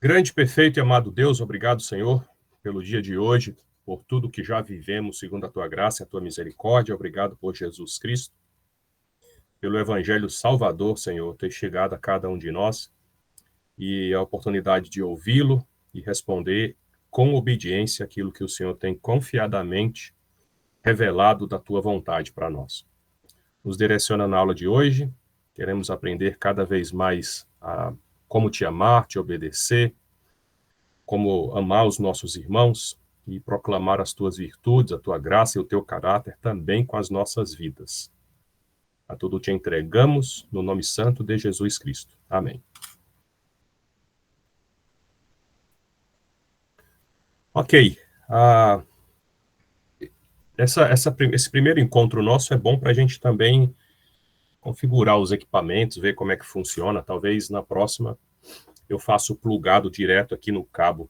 Grande, perfeito e amado Deus, obrigado, Senhor, pelo dia de hoje, por tudo que já vivemos, segundo a Tua graça e a Tua misericórdia. Obrigado por Jesus Cristo, pelo Evangelho Salvador, Senhor, ter chegado a cada um de nós e a oportunidade de ouvi-lo e responder com obediência aquilo que o Senhor tem confiadamente revelado da Tua vontade para nós. Nos direciona na aula de hoje, queremos aprender cada vez mais a como Te amar, Te obedecer, como amar os nossos irmãos e proclamar as tuas virtudes, a tua graça e o teu caráter também com as nossas vidas. A tudo te entregamos no nome santo de Jesus Cristo. Amém. Ok. Esse primeiro encontro nosso é bom para a gente também configurar os equipamentos, ver como é que funciona. Talvez na próxima eu faça o plugado direto aqui no cabo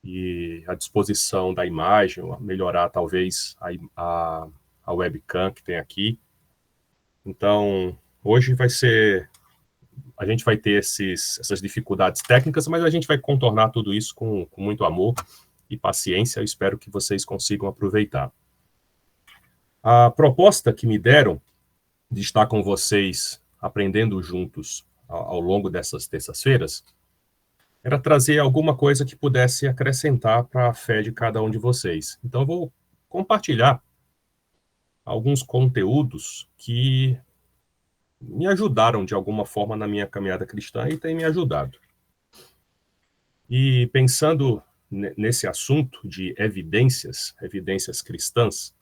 e a disposição da imagem, melhorar talvez a webcam que tem aqui. Então, hoje a gente vai ter essas dificuldades técnicas, mas a gente vai contornar tudo isso com muito amor e paciência. Eu espero que vocês consigam aproveitar. A proposta que me deram de estar com vocês aprendendo juntos ao longo dessas terças-feiras era trazer alguma coisa que pudesse acrescentar para a fé de cada um de vocês. Então, eu vou compartilhar alguns conteúdos que me ajudaram de alguma forma na minha caminhada cristã e tem me ajudado. E pensando nesse assunto de evidências cristãs,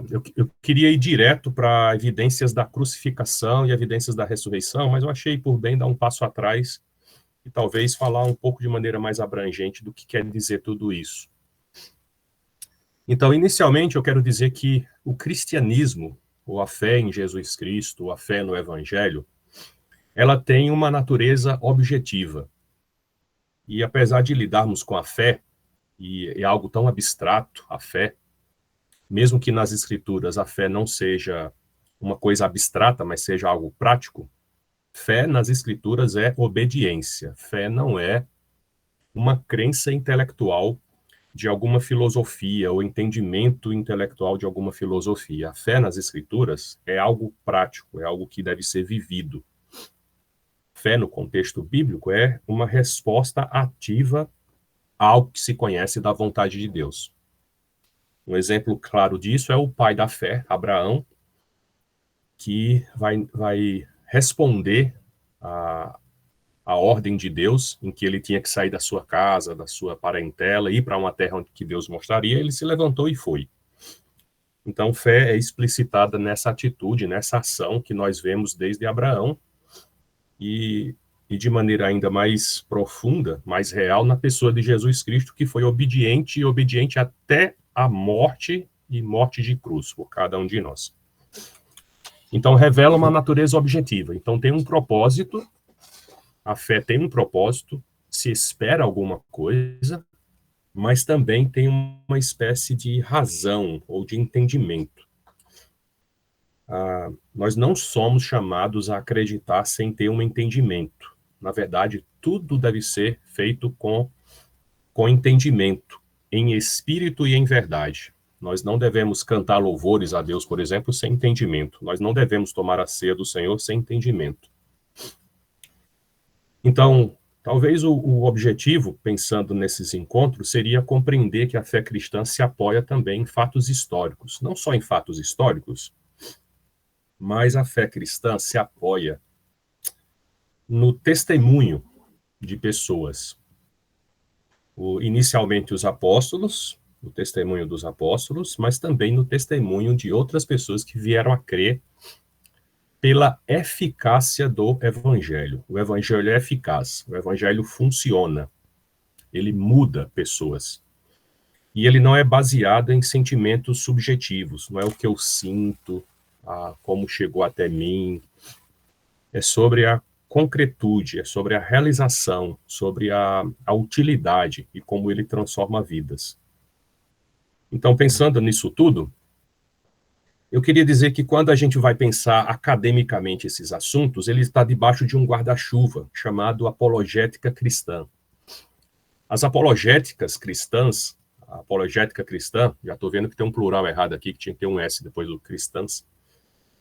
eu queria ir direto para evidências da crucificação e evidências da ressurreição, mas eu achei por bem dar um passo atrás e talvez falar um pouco de maneira mais abrangente do que quer dizer tudo isso. Então, inicialmente, eu quero dizer que o cristianismo, ou a fé em Jesus Cristo, ou a fé no Evangelho, ela tem uma natureza objetiva. E apesar de lidarmos com a fé, e é algo tão abstrato, a fé, mesmo que nas Escrituras a fé não seja uma coisa abstrata, mas seja algo prático, fé nas Escrituras é obediência. Fé não é uma crença intelectual de alguma filosofia ou entendimento intelectual de alguma filosofia. A fé nas Escrituras é algo prático, é algo que deve ser vivido. Fé, no contexto bíblico, é uma resposta ativa a algo que se conhece da vontade de Deus. Um exemplo claro disso é o pai da fé, Abraão, que vai responder a ordem de Deus, em que ele tinha que sair da sua casa, da sua parentela, ir para uma terra onde que Deus mostraria. Ele se levantou e foi. Então, fé é explicitada nessa atitude, nessa ação que nós vemos desde Abraão e de maneira ainda mais profunda, mais real, na pessoa de Jesus Cristo, que foi obediente e obediente até a morte e morte de cruz por cada um de nós. Então, revela uma natureza objetiva. Então, tem um propósito, a fé tem um propósito, se espera alguma coisa, mas também tem uma espécie de razão ou de entendimento. Nós não somos chamados a acreditar sem ter um entendimento. Na verdade, tudo deve ser feito com entendimento, em espírito e em verdade. Nós não devemos cantar louvores a Deus, por exemplo, sem entendimento. Nós não devemos tomar a ceia do Senhor sem entendimento. Então, talvez o objetivo, pensando nesses encontros, seria compreender que a fé cristã se apoia também em fatos históricos. Não só em fatos históricos, mas a fé cristã se apoia no testemunho de pessoas. Inicialmente os apóstolos, o testemunho dos apóstolos, mas também no testemunho de outras pessoas que vieram a crer pela eficácia do evangelho. O evangelho é eficaz, o evangelho funciona, ele muda pessoas. E ele não é baseado em sentimentos subjetivos, não é o que eu sinto, como chegou até mim. É sobre a concretude, é sobre a realização, sobre a utilidade e como ele transforma vidas. Então, pensando nisso tudo, Eu queria dizer que quando a gente vai pensar academicamente esses assuntos, ele está debaixo de um guarda-chuva chamado apologética cristã. As apologéticas cristãs, a apologética cristã, já estou vendo que tem um plural errado aqui, que tinha que ter um S depois do cristãs,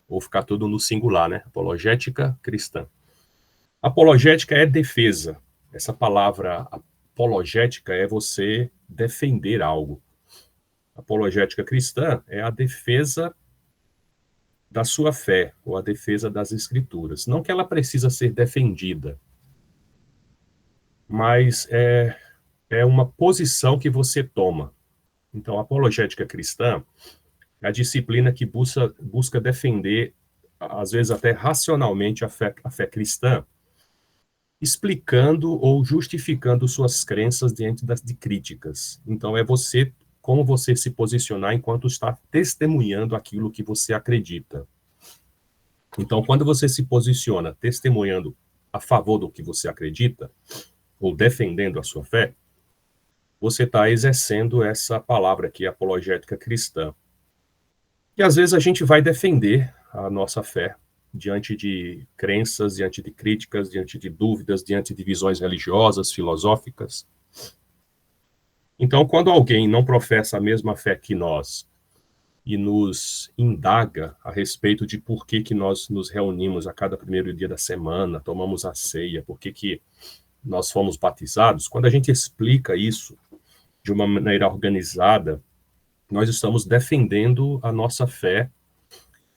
ou ficar tudo no singular, né? Apologética cristã. Apologética é defesa. Essa palavra apologética é você defender algo. Apologética cristã é a defesa da sua fé, ou a defesa das escrituras. Não que ela precisa ser defendida, mas é uma posição que você toma. Então, a apologética cristã é a disciplina que busca defender, às vezes até racionalmente, a fé cristã, explicando ou justificando suas crenças diante de críticas. Então, é como você se posicionar enquanto está testemunhando aquilo que você acredita. Então, quando você se posiciona testemunhando a favor do que você acredita, ou defendendo a sua fé, você está exercendo essa palavra aqui, apologética cristã. E às vezes a gente vai defender a nossa fé diante de crenças, diante de críticas, diante de dúvidas, diante de visões religiosas, filosóficas. Então, quando alguém não professa a mesma fé que nós e nos indaga a respeito de por que nós nos reunimos a cada primeiro dia da semana, tomamos a ceia, por que nós fomos batizados, quando a gente explica isso de uma maneira organizada, nós estamos defendendo a nossa fé,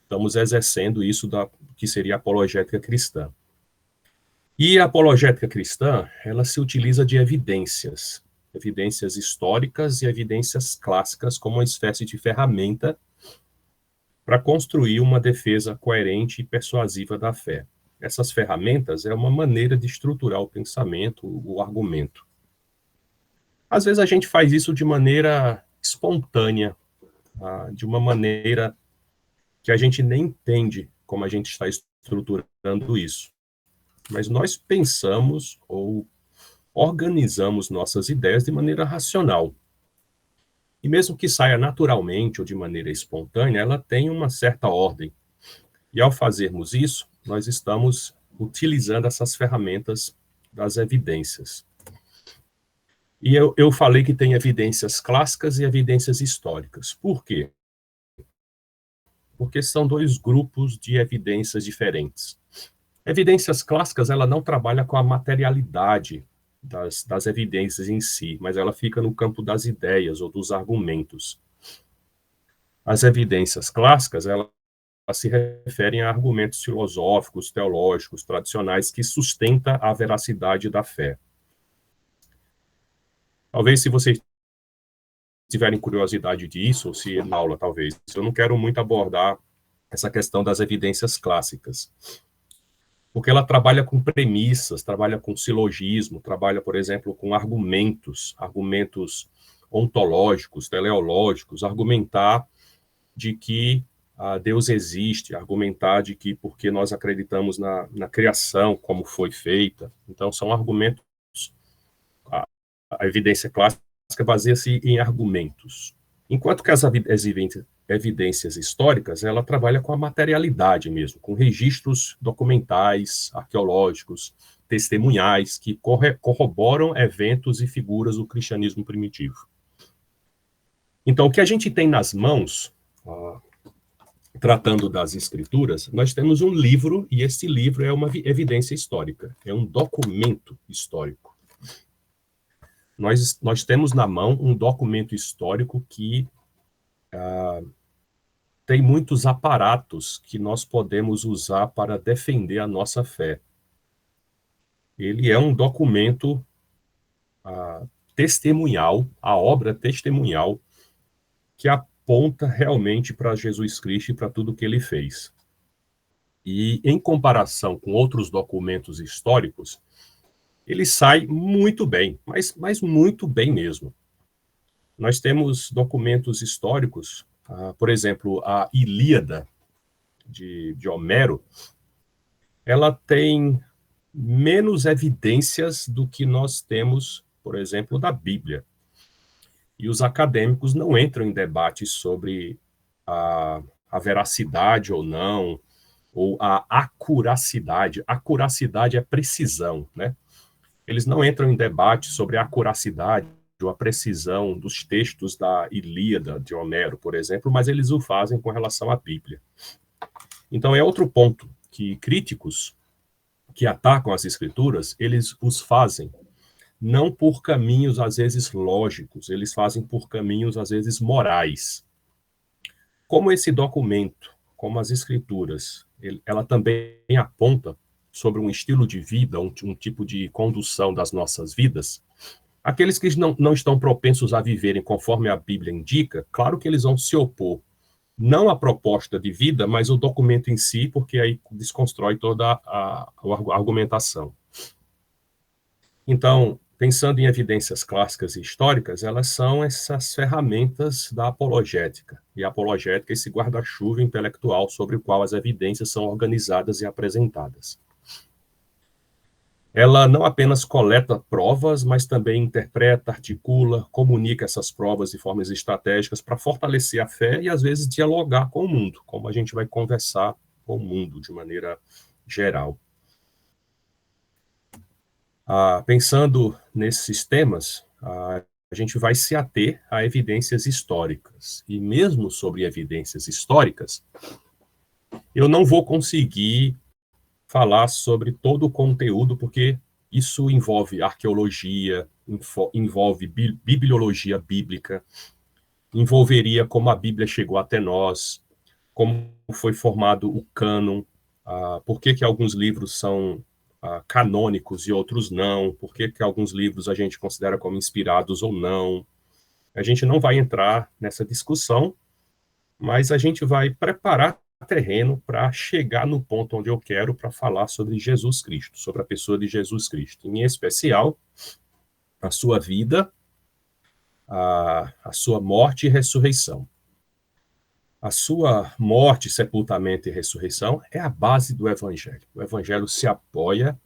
estamos exercendo isso que seria a apologética cristã. E a apologética cristã, ela se utiliza de evidências históricas e evidências clássicas como uma espécie de ferramenta para construir uma defesa coerente e persuasiva da fé. Essas ferramentas é uma maneira de estruturar o pensamento, o argumento. Às vezes a gente faz isso de maneira espontânea, de uma maneira que a gente nem entende como a gente está estruturando isso. Mas nós pensamos ou organizamos nossas ideias de maneira racional. E mesmo que saia naturalmente ou de maneira espontânea, ela tem uma certa ordem. E ao fazermos isso, nós estamos utilizando essas ferramentas das evidências. E eu falei que tem evidências clássicas e evidências históricas. Por quê? Porque são dois grupos de evidências diferentes. Evidências clássicas, ela não trabalha com a materialidade das evidências em si, mas ela fica no campo das ideias ou dos argumentos. As evidências clássicas, elas se referem a argumentos filosóficos, teológicos, tradicionais, que sustentam a veracidade da fé. Talvez, se vocês tiverem curiosidade disso, ou se na aula, talvez, eu não quero muito abordar essa questão das evidências clássicas, porque ela trabalha com premissas, trabalha com silogismo, trabalha, por exemplo, com argumentos ontológicos, teleológicos, argumentar de que Deus existe, argumentar de que porque nós acreditamos na criação, como foi feita. Então, são argumentos, a evidência clássica baseia-se em argumentos. Enquanto que as evidências históricas, ela trabalha com a materialidade mesmo, com registros documentais, arqueológicos, testemunhais, que corroboram eventos e figuras do cristianismo primitivo. Então, o que a gente tem nas mãos, tratando das escrituras, nós temos um livro, e esse livro é uma evidência histórica, é um documento histórico. Nós temos na mão um documento histórico que tem muitos aparatos que nós podemos usar para defender a nossa fé. Ele é um documento testemunhal, a obra testemunhal, que aponta realmente para Jesus Cristo e para tudo que ele fez. E, em comparação com outros documentos históricos, ele sai muito bem, mas muito bem mesmo. Nós temos documentos históricos, por exemplo, a Ilíada, de Homero, ela tem menos evidências do que nós temos, por exemplo, da Bíblia. E os acadêmicos não entram em debate sobre a a veracidade ou não, ou a acuracidade. Acuracidade é precisão, né? Eles não entram em debate sobre a acuracidade ou a precisão dos textos da Ilíada de Homero, por exemplo, mas eles o fazem com relação à Bíblia. Então é outro ponto que críticos que atacam as escrituras, eles os fazem não por caminhos às vezes lógicos, eles fazem por caminhos às vezes morais. Como esse documento, como as escrituras, ela também aponta sobre um estilo de vida, um tipo de condução das nossas vidas, aqueles que não estão propensos a viverem conforme a Bíblia indica, claro que eles vão se opor, não à proposta de vida, mas o documento em si, porque aí desconstrói toda a argumentação. Então, pensando em evidências clássicas e históricas, elas são essas ferramentas da apologética. E a apologética é esse guarda-chuva intelectual sobre o qual as evidências são organizadas e apresentadas. Ela não apenas coleta provas, mas também interpreta, articula, comunica essas provas de formas estratégicas para fortalecer a fé e, às vezes, dialogar com o mundo, como a gente vai conversar com o mundo de maneira geral. Pensando nesses temas, a gente vai se ater a evidências históricas. E mesmo sobre evidências históricas, eu não vou conseguir falar sobre todo o conteúdo, porque isso envolve arqueologia, envolve bibliologia bíblica, envolveria como a Bíblia chegou até nós, como foi formado o cânon, por que alguns livros são canônicos e outros não, por que alguns livros a gente considera como inspirados ou não. A gente não vai entrar nessa discussão, mas a gente vai preparar terreno para chegar no ponto onde eu quero para falar sobre Jesus Cristo, sobre a pessoa de Jesus Cristo, em especial a sua vida, a sua morte e ressurreição. A sua morte, sepultamento e ressurreição é a base do Evangelho. O Evangelho se apoia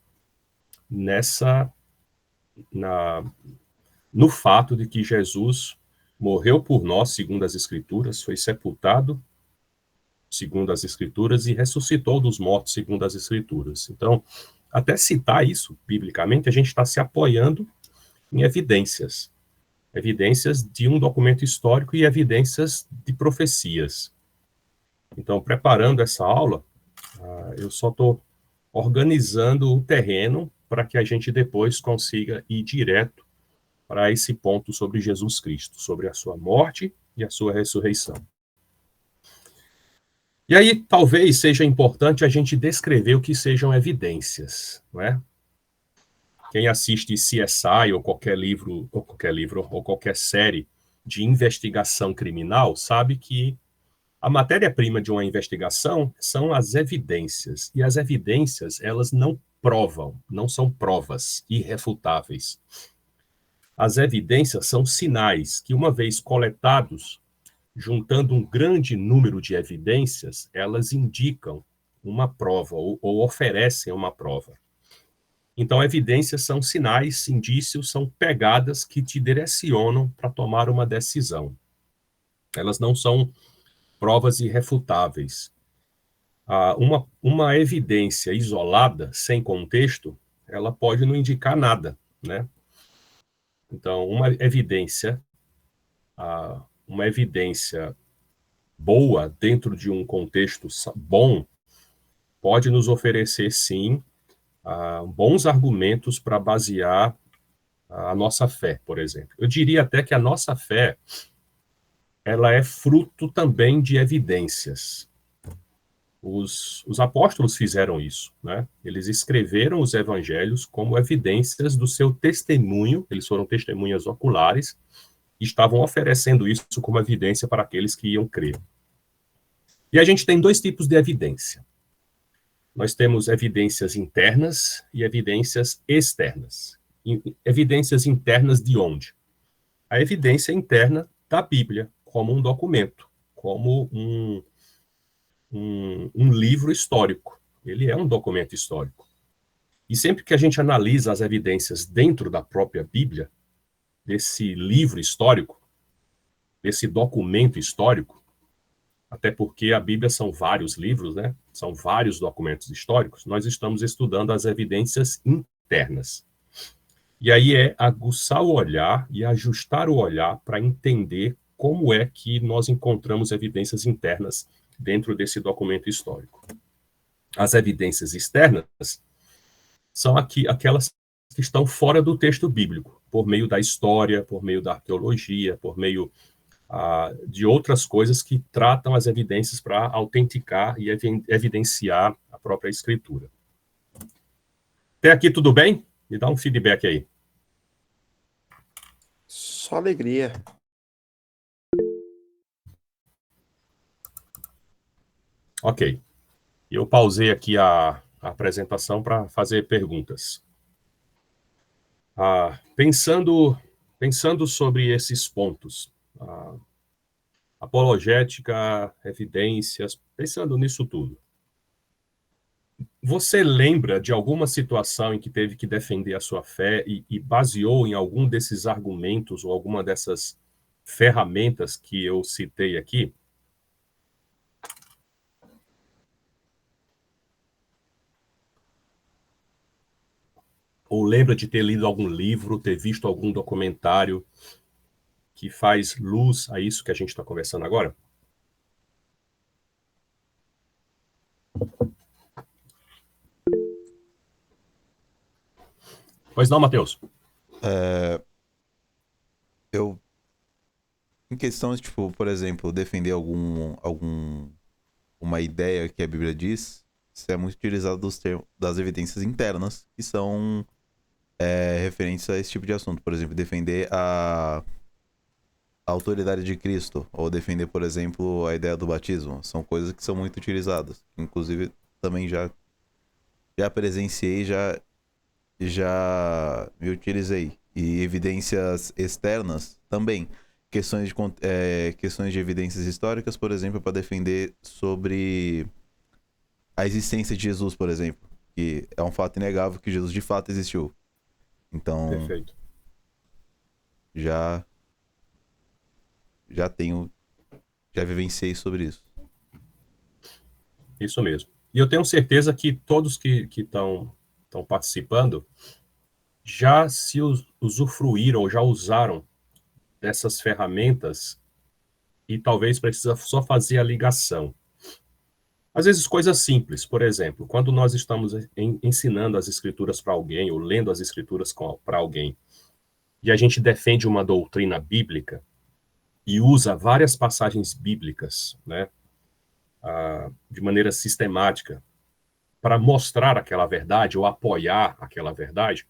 no fato de que Jesus morreu por nós, segundo as Escrituras, foi sepultado, segundo as Escrituras, e ressuscitou dos mortos, segundo as Escrituras. Então, até citar isso, biblicamente, a gente está se apoiando em evidências de um documento histórico e evidências de profecias. Então, preparando essa aula, eu só estou organizando o terreno para que a gente depois consiga ir direto para esse ponto sobre Jesus Cristo, sobre a sua morte e a sua ressurreição. E aí, talvez seja importante a gente descrever o que sejam evidências, não é? Quem assiste CSI ou qualquer livro, ou qualquer série de investigação criminal, sabe que a matéria-prima de uma investigação são as evidências. E as evidências, elas não provam, não são provas irrefutáveis. As evidências são sinais que, uma vez coletados, juntando um grande número de evidências, elas indicam uma prova ou oferecem uma prova. Então, evidências são sinais, indícios, são pegadas que te direcionam para tomar uma decisão. Elas não são provas irrefutáveis. Uma evidência isolada, sem contexto, ela pode não indicar nada, né? Então, uma evidência boa dentro de um contexto bom pode nos oferecer, sim, bons argumentos para basear a nossa fé, por exemplo. Eu diria até que a nossa fé ela é fruto também de evidências. Os apóstolos fizeram isso, né? Eles escreveram os evangelhos como evidências do seu testemunho, eles foram testemunhas oculares, e estavam oferecendo isso como evidência para aqueles que iam crer. E a gente tem dois tipos de evidência. Nós temos evidências internas e evidências externas. Evidências internas de onde? A evidência interna da Bíblia, como um documento, como um livro histórico. Ele é um documento histórico. E sempre que a gente analisa as evidências dentro da própria Bíblia, desse livro histórico, desse documento histórico, até porque a Bíblia são vários livros, né? São vários documentos históricos, nós estamos estudando as evidências internas. E aí é aguçar o olhar e ajustar o olhar para entender como é que nós encontramos evidências internas dentro desse documento histórico. As evidências externas são aquelas que estão fora do texto bíblico, por meio da história, por meio da arqueologia, por meio de outras coisas que tratam as evidências para autenticar e evidenciar a própria escritura. Até aqui tudo bem? Me dá um feedback aí. Só alegria. Ok. Eu pausei aqui a apresentação para fazer perguntas. Pensando sobre esses pontos, apologética, evidências, pensando nisso tudo, você lembra de alguma situação em que teve que defender a sua fé e baseou em algum desses argumentos ou alguma dessas ferramentas que eu citei aqui? Ou lembra de ter lido algum livro, ter visto algum documentário que faz luz a isso que a gente está conversando agora? Pois não, Matheus? Eu, em questões, tipo, por exemplo, defender uma ideia que a Bíblia diz, isso é muito utilizado das evidências internas, que são referentes a esse tipo de assunto. Por exemplo, defender a autoridade de Cristo, ou defender, por exemplo, a ideia do batismo. São coisas que são muito utilizadas. Inclusive, também já presenciei, já me utilizei. E evidências externas também. Questões de evidências históricas, por exemplo, para defender sobre a existência de Jesus, por exemplo. Que é um fato inegável que Jesus de fato existiu. Então, Perfeito. já vivenciei sobre isso. Isso mesmo. E eu tenho certeza que todos que estão participando já se usufruíram ou já usaram dessas ferramentas e talvez precisa só fazer a ligação. Às vezes coisas simples, por exemplo, quando nós estamos ensinando as escrituras para alguém ou lendo as escrituras para alguém e a gente defende uma doutrina bíblica e usa várias passagens bíblicas, né, de maneira sistemática para mostrar aquela verdade ou apoiar aquela verdade,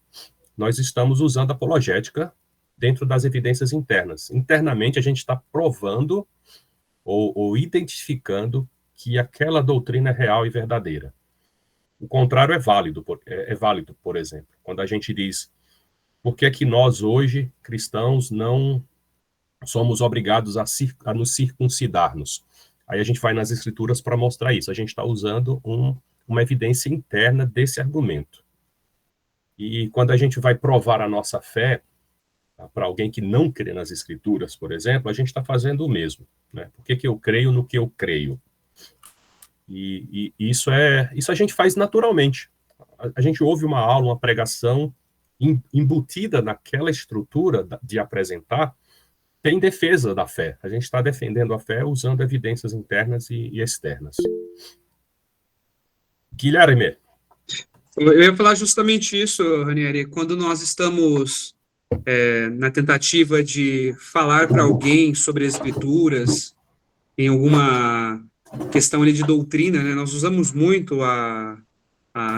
nós estamos usando apologética dentro das evidências internas. Internamente, a gente está provando ou identificando que aquela doutrina é real e verdadeira. O contrário é válido, por exemplo, quando a gente diz por que é que nós hoje, cristãos, não somos obrigados a nos circuncidarmos. Aí a gente vai nas escrituras para mostrar isso. A gente está usando uma evidência interna desse argumento. E quando a gente vai provar a nossa fé para alguém que não crê nas escrituras, por exemplo, a gente está fazendo o mesmo. Né? Por que eu creio no que eu creio? E isso a gente faz naturalmente. A gente ouve uma aula, uma pregação embutida naquela estrutura de apresentar, tem defesa da fé. A gente está defendendo a fé usando evidências internas e externas. Guilherme. Eu ia falar justamente isso, Ranieri. Quando nós estamos na tentativa de falar para alguém sobre as escrituras, em alguma questão ali de doutrina, né, nós usamos muito a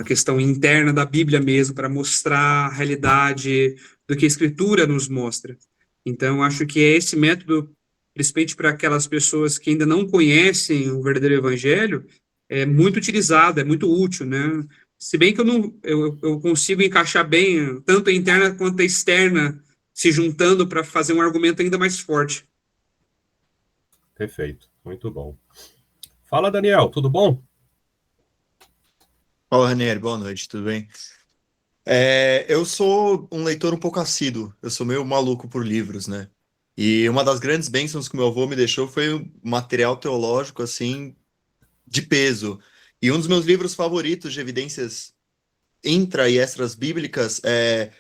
questão interna da Bíblia mesmo para mostrar a realidade do que a Escritura nos mostra. Então, acho que é esse método, principalmente para aquelas pessoas que ainda não conhecem o verdadeiro Evangelho, é muito utilizado, é muito útil, né? Se bem que eu consigo encaixar bem tanto a interna quanto a externa se juntando para fazer um argumento ainda mais forte. Perfeito, muito bom. Fala, Daniel, tudo bom? Fala, Ranieri, boa noite, tudo bem? Eu sou um leitor um pouco assíduo, eu sou meio maluco por livros, né? E uma das grandes bênçãos que meu avô me deixou foi um material teológico, assim, de peso. E um dos meus livros favoritos de evidências intra e extras bíblicas é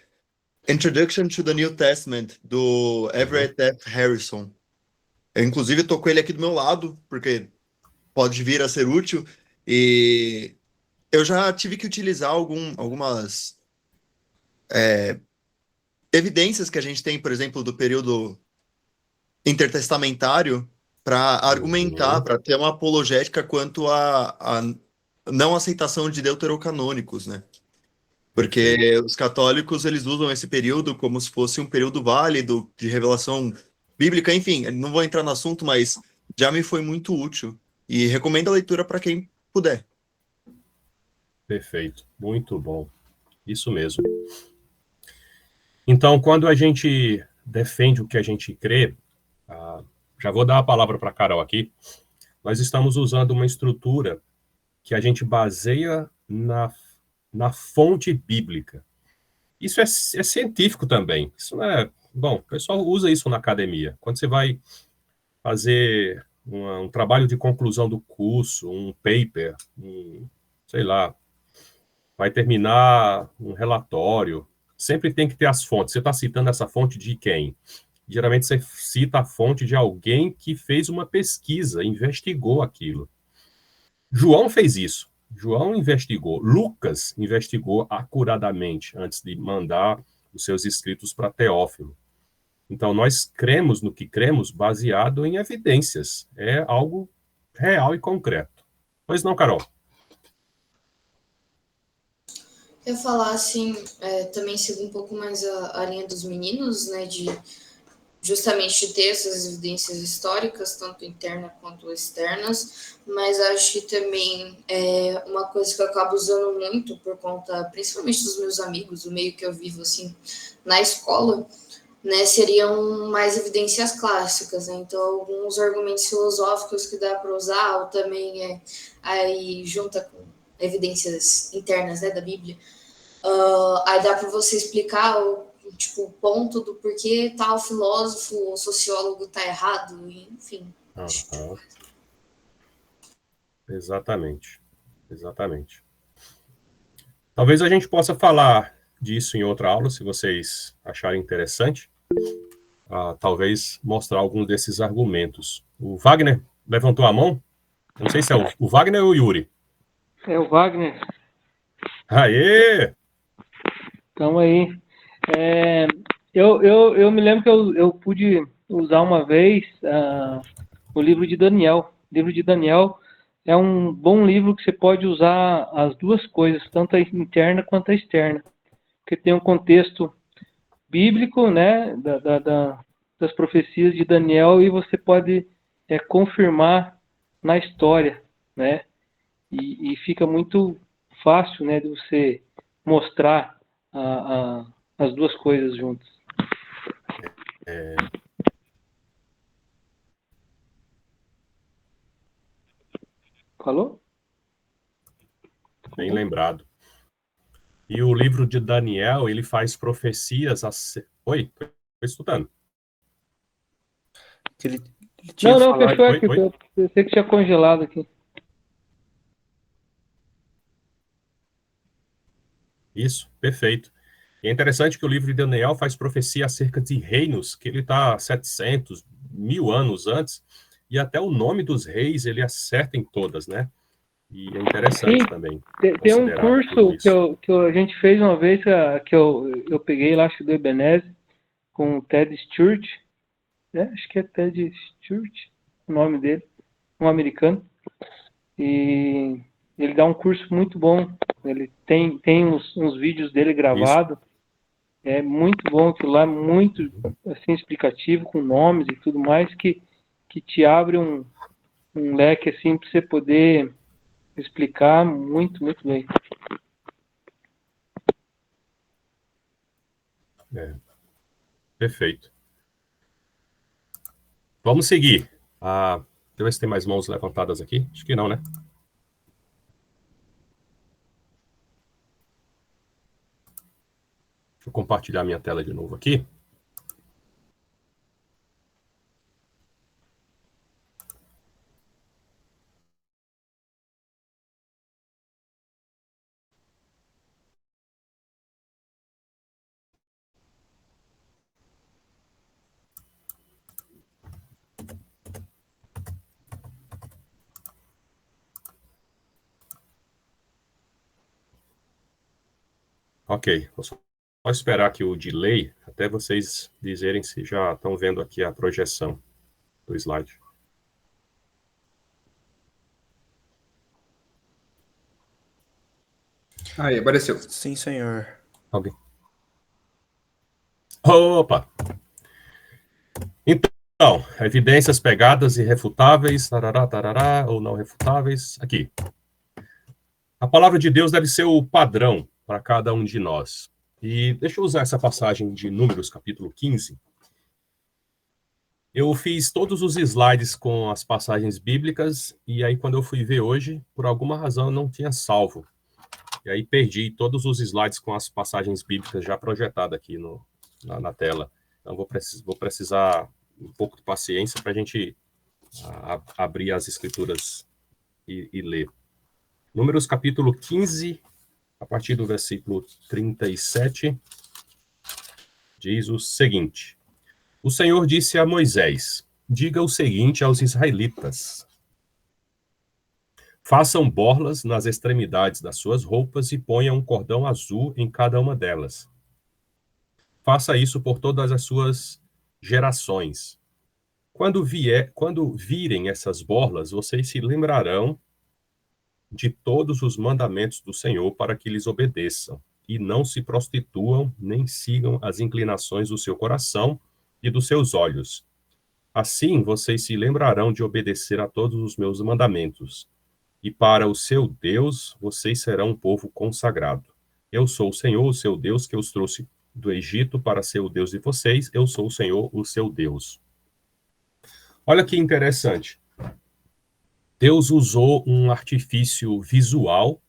Introduction to the New Testament, do Everett F. Harrison. Eu, inclusive, tô com ele aqui do meu lado, porque pode vir a ser útil. E eu já tive que utilizar algumas evidências que a gente tem, por exemplo, do período intertestamentário, para argumentar, para ter uma apologética quanto à não aceitação de deuterocanônicos, né? Porque os católicos, eles usam esse período como se fosse um período válido de revelação bíblica. Enfim, não vou entrar no assunto, mas já me foi muito útil. E recomendo a leitura para quem puder. Perfeito, muito bom. Isso mesmo. Então, quando a gente defende o que a gente crê, já vou dar a palavra para a Carol aqui, nós estamos usando uma estrutura que a gente baseia na fonte bíblica. Isso é científico também. Isso não é... Bom, o pessoal usa isso na academia. Quando você vai fazer um trabalho de conclusão do curso, um paper, sei lá, vai terminar um relatório, sempre tem que ter as fontes. Você está citando essa fonte de quem? Geralmente você cita a fonte de alguém que fez uma pesquisa, investigou aquilo. João fez isso. João investigou. Lucas investigou acuradamente antes de mandar os seus escritos para Teófilo. Então, nós cremos no que cremos baseado em evidências. É algo real e concreto. Pois não, Carol? Eu ia falar, assim, também sigo um pouco mais a linha dos meninos, né, justamente de ter essas evidências históricas, tanto internas quanto externas, mas acho que também é uma coisa que eu acabo usando muito por conta, principalmente dos meus amigos, o meio que eu vivo, assim, na escola, né, seriam mais evidências clássicas, né? Então alguns argumentos filosóficos que dá para usar, ou também aí junta com evidências internas, né, da Bíblia, aí dá para você explicar o ponto do porquê tal filósofo ou sociólogo está errado, enfim. Uhum. Exatamente. Exatamente. Talvez a gente possa falar disso em outra aula, se vocês acharem interessante. Talvez mostrar algum desses argumentos. O Wagner levantou a mão. Não sei se é o Wagner ou o Yuri. É o Wagner. Aê! Então aí. Eu me lembro que eu pude usar uma vez o livro de Daniel. O livro de Daniel é um bom livro que você pode usar as duas coisas, tanto a interna quanto a externa. Porque tem um contexto bíblico, né, das profecias de Daniel, e você pode confirmar na história, né? E fica muito fácil, né, de você mostrar as duas coisas juntas. Falou? Bem lembrado. E o livro de Daniel, ele faz profecias... Oi? Estou escutando. Ele tinha Não, falado... fechou aqui. Oi? Eu pensei que tinha congelado aqui. Isso, perfeito. E é interessante que o livro de Daniel faz profecia acerca de reinos, que ele está 700, 1000 anos antes, e até o nome dos reis ele acerta em todas, né? E é interessante também. Tem um considerar curso tudo isso. que a gente fez uma vez, que eu peguei lá, acho que do Ebenezer, com o Ted Stewart, né? Acho que é Ted Stewart o nome dele, um americano. E ele dá um curso muito bom. Ele tem uns vídeos dele gravados. É muito bom aquilo lá, muito assim, explicativo, com nomes e tudo mais, que te abre um leque assim para você poder explicar muito, muito bem. Perfeito. Vamos seguir. Deixa eu ver se tem mais mãos levantadas aqui. Acho que não, né? Deixa eu compartilhar minha tela de novo aqui. Ok, vou só esperar aqui o delay, até vocês dizerem se já estão vendo aqui a projeção do slide. Aí, apareceu. Sim, senhor. Alguém? Opa! Então, evidências pegadas e refutáveis, tarará, tarará, ou não refutáveis. Aqui. A palavra de Deus deve ser o padrão para cada um de nós. E deixa eu usar essa passagem de Números, capítulo 15. Eu fiz todos os slides com as passagens bíblicas, e aí quando eu fui ver hoje, por alguma razão eu não tinha salvo. E aí perdi todos os slides com as passagens bíblicas já projetadas aqui na tela. Então vou precisar um pouco de paciência para a gente abrir as escrituras e ler. Números capítulo 15, a partir do versículo 37, diz o seguinte: O Senhor disse a Moisés: Diga o seguinte aos israelitas: Façam borlas nas extremidades das suas roupas e ponham um cordão azul em cada uma delas. Faça isso por todas as suas gerações. Quando virem essas borlas, vocês se lembrarão de todos os mandamentos do Senhor para que lhes obedeçam, e não se prostituam, nem sigam as inclinações do seu coração e dos seus olhos. Assim vocês se lembrarão de obedecer a todos os meus mandamentos. E para o seu Deus, vocês serão um povo consagrado. Eu sou o Senhor, o seu Deus, que os trouxe do Egito para ser o Deus de vocês. Eu sou o Senhor, o seu Deus. Olha que interessante. Deus usou um artifício visual,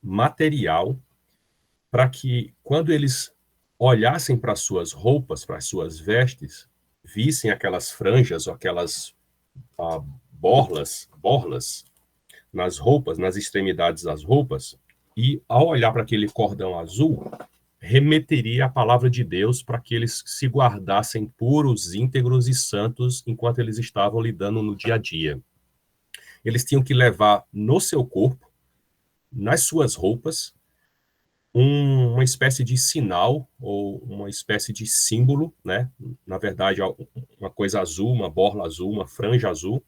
material, para que, quando eles olhassem para suas roupas, para suas vestes, vissem aquelas franjas ou aquelas borlas nas roupas, nas extremidades das roupas, e ao olhar para aquele cordão azul, remeteria a palavra de Deus para que eles se guardassem puros, íntegros e santos enquanto eles estavam lidando no dia a dia. Eles tinham que levar no seu corpo, nas suas roupas, uma espécie de sinal ou uma espécie de símbolo, né? Na verdade, uma coisa azul, uma borla azul, uma franja azul,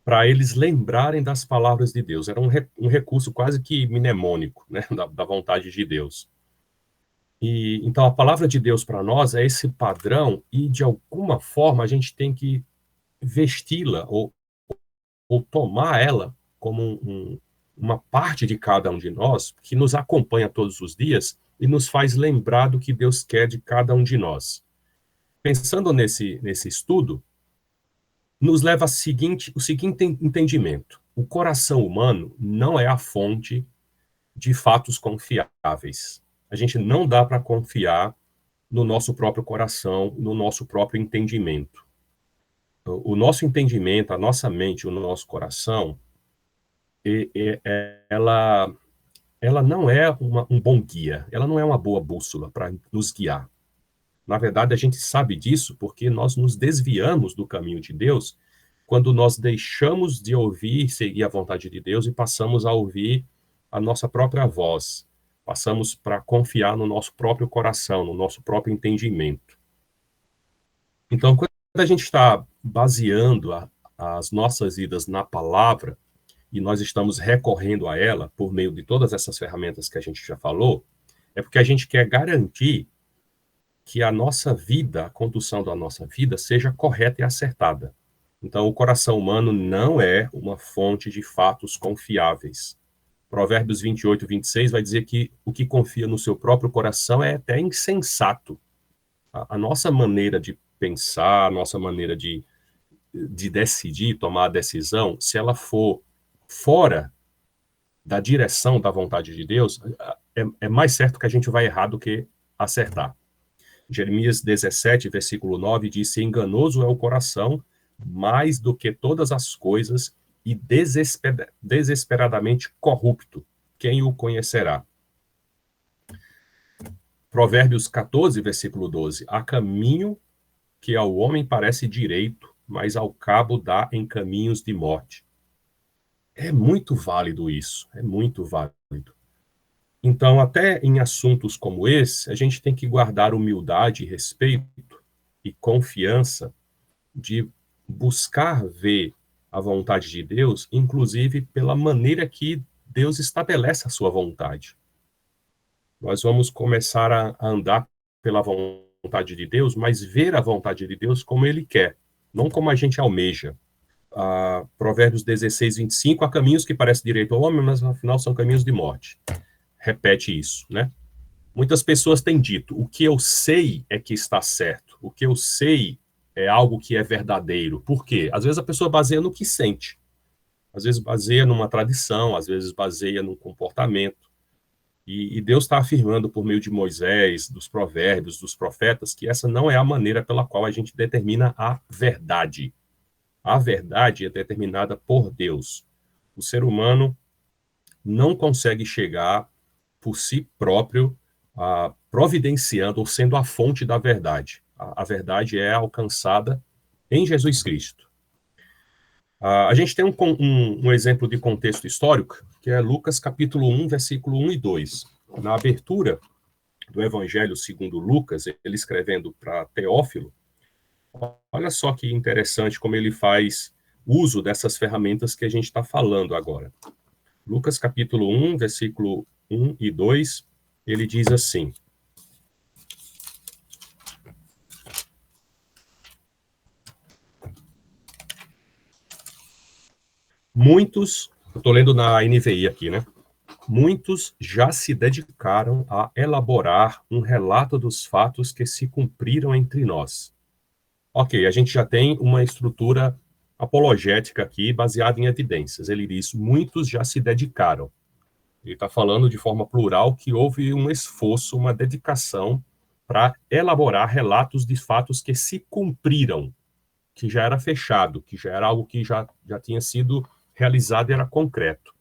para eles lembrarem das palavras de Deus. Era um recurso quase que mnemônico, né? Da vontade de Deus. E então a palavra de Deus para nós é esse padrão, e de alguma forma a gente tem que vesti-la ou tomar ela como uma parte de cada um de nós, que nos acompanha todos os dias e nos faz lembrar do que Deus quer de cada um de nós. Pensando nesse estudo, nos leva o seguinte entendimento: o coração humano não é a fonte de fatos confiáveis. A gente não dá para confiar no nosso próprio coração, no nosso próprio entendimento. O nosso entendimento, a nossa mente, o nosso coração, ela não é um bom guia, ela não é uma boa bússola para nos guiar. Na verdade, a gente sabe disso porque nós nos desviamos do caminho de Deus quando nós deixamos de ouvir e seguir a vontade de Deus e passamos a ouvir a nossa própria voz. Passamos para confiar no nosso próprio coração, no nosso próprio entendimento. Então, quando a gente está baseando as nossas vidas na palavra, e nós estamos recorrendo a ela por meio de todas essas ferramentas que a gente já falou, é porque a gente quer garantir que a nossa vida, a condução da nossa vida, seja correta e acertada. Então, o coração humano não é uma fonte de fatos confiáveis. Provérbios 28, 26 vai dizer que o que confia no seu próprio coração é até insensato. A nossa maneira de pensar, a nossa maneira de decidir, tomar a decisão, se ela for fora da direção da vontade de Deus, é mais certo que a gente vai errar do que acertar. Jeremias 17, versículo 9, diz: enganoso é o coração, mais do que todas as coisas, e desesperadamente corrupto. Quem o conhecerá? Provérbios 14, versículo 12. Há caminho que ao homem parece direito, mas ao cabo dá em caminhos de morte. É muito válido isso, é muito válido. Então, até em assuntos como esse, a gente tem que guardar humildade, respeito e confiança de buscar ver a vontade de Deus, inclusive pela maneira que Deus estabelece a sua vontade. Nós vamos começar a andar pela vontade de Deus, mas ver a vontade de Deus como Ele quer, não como a gente almeja. Provérbios 16, 25, há caminhos que parecem direito ao homem, mas afinal são caminhos de morte. Repete isso, né? Muitas pessoas têm dito, o que eu sei é que está certo, o que eu sei é algo que é verdadeiro. Por quê? Às vezes a pessoa baseia no que sente, às vezes baseia numa tradição, às vezes baseia num comportamento. E Deus está afirmando por meio de Moisés, dos provérbios, dos profetas, que essa não é a maneira pela qual a gente determina a verdade. A verdade é determinada por Deus. O ser humano não consegue chegar por si próprio, providenciando ou sendo a fonte da verdade. A verdade é alcançada em Jesus Cristo. A gente tem um exemplo de contexto histórico, que é Lucas capítulo 1, versículo 1 e 2. Na abertura do Evangelho segundo Lucas, ele escrevendo para Teófilo, olha só que interessante como ele faz uso dessas ferramentas que a gente está falando agora. Lucas capítulo 1, versículo 1 e 2, ele diz assim: muitos, eu estou lendo na NVI aqui, né? Muitos já se dedicaram a elaborar um relato dos fatos que se cumpriram entre nós. Ok, a gente já tem uma estrutura apologética aqui, baseada em evidências. Ele diz, muitos já se dedicaram. Ele está falando de forma plural que houve um esforço, uma dedicação para elaborar relatos de fatos que se cumpriram, que já era fechado, que já era algo que já tinha sido realizado e era concreto.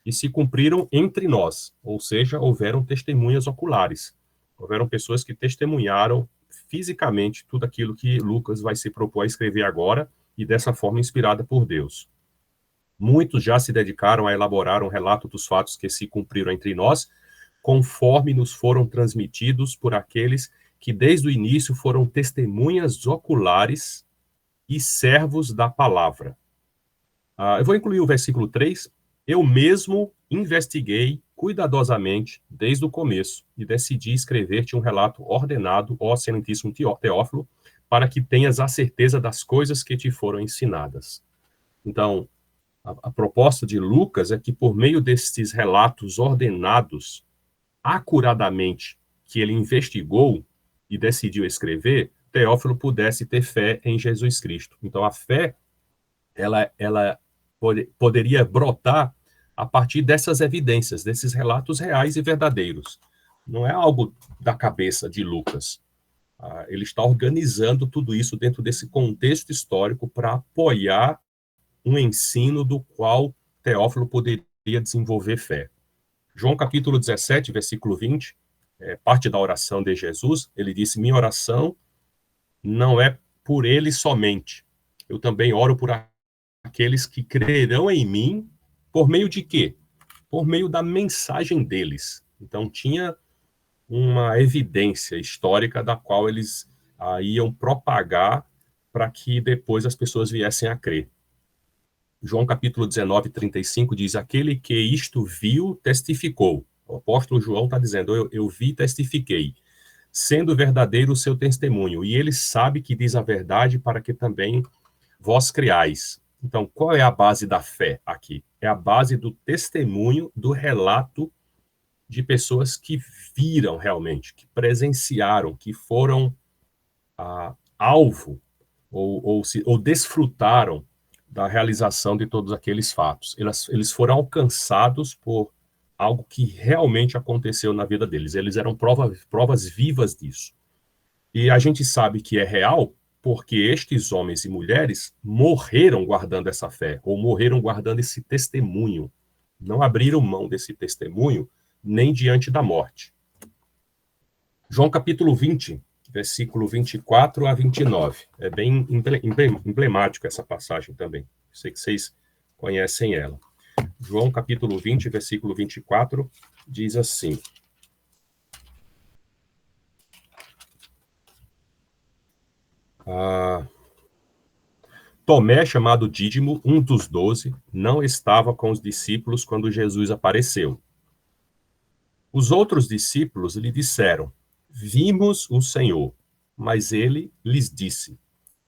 E se cumpriram entre nós, ou seja, houveram testemunhas oculares. Houveram pessoas que testemunharam fisicamente tudo aquilo que Lucas vai se propor a escrever agora, e dessa forma inspirada por Deus. Muitos já se dedicaram a elaborar um relato dos fatos que se cumpriram entre nós, conforme nos foram transmitidos por aqueles que desde o início foram testemunhas oculares e servos da palavra. Eu vou incluir o versículo 3. Eu mesmo investiguei cuidadosamente desde o começo e decidi escrever-te um relato ordenado, ó excelentíssimo Teófilo, para que tenhas a certeza das coisas que te foram ensinadas. Então, a proposta de Lucas é que por meio destes relatos ordenados, acuradamente, que ele investigou e decidiu escrever, Teófilo pudesse ter fé em Jesus Cristo. Então, a fé, ela poderia brotar a partir dessas evidências, desses relatos reais e verdadeiros. Não é algo da cabeça de Lucas. Ele está organizando tudo isso dentro desse contexto histórico para apoiar um ensino do qual Teófilo poderia desenvolver fé. João capítulo 17, versículo 20, parte da oração de Jesus, ele disse, minha oração não é por ele somente, eu também oro por aqueles que crerão em mim, por meio de quê? Por meio da mensagem deles. Então, tinha uma evidência histórica da qual eles iam propagar para que depois as pessoas viessem a crer. João capítulo 19, 35 diz, aquele que isto viu, testificou. O apóstolo João está dizendo, eu vi e testifiquei, sendo verdadeiro o seu testemunho, e ele sabe que diz a verdade para que também vós creais. Então, qual é a base da fé aqui? É a base do testemunho, do relato de pessoas que viram realmente, que presenciaram, que foram alvo ou desfrutaram da realização de todos aqueles fatos. Eles foram alcançados por algo que realmente aconteceu na vida deles. Eles eram provas vivas disso. E a gente sabe que é real porque estes homens e mulheres morreram guardando essa fé, ou morreram guardando esse testemunho. Não abriram mão desse testemunho nem diante da morte. João capítulo 20, versículo 24 a 29. É bem emblemático essa passagem também. Sei que vocês conhecem ela. João capítulo 20, versículo 24, diz assim, Tomé, chamado Dídimo, um dos 12, não estava com os discípulos quando Jesus apareceu. Os outros discípulos lhe disseram: vimos o Senhor. Mas ele lhes disse: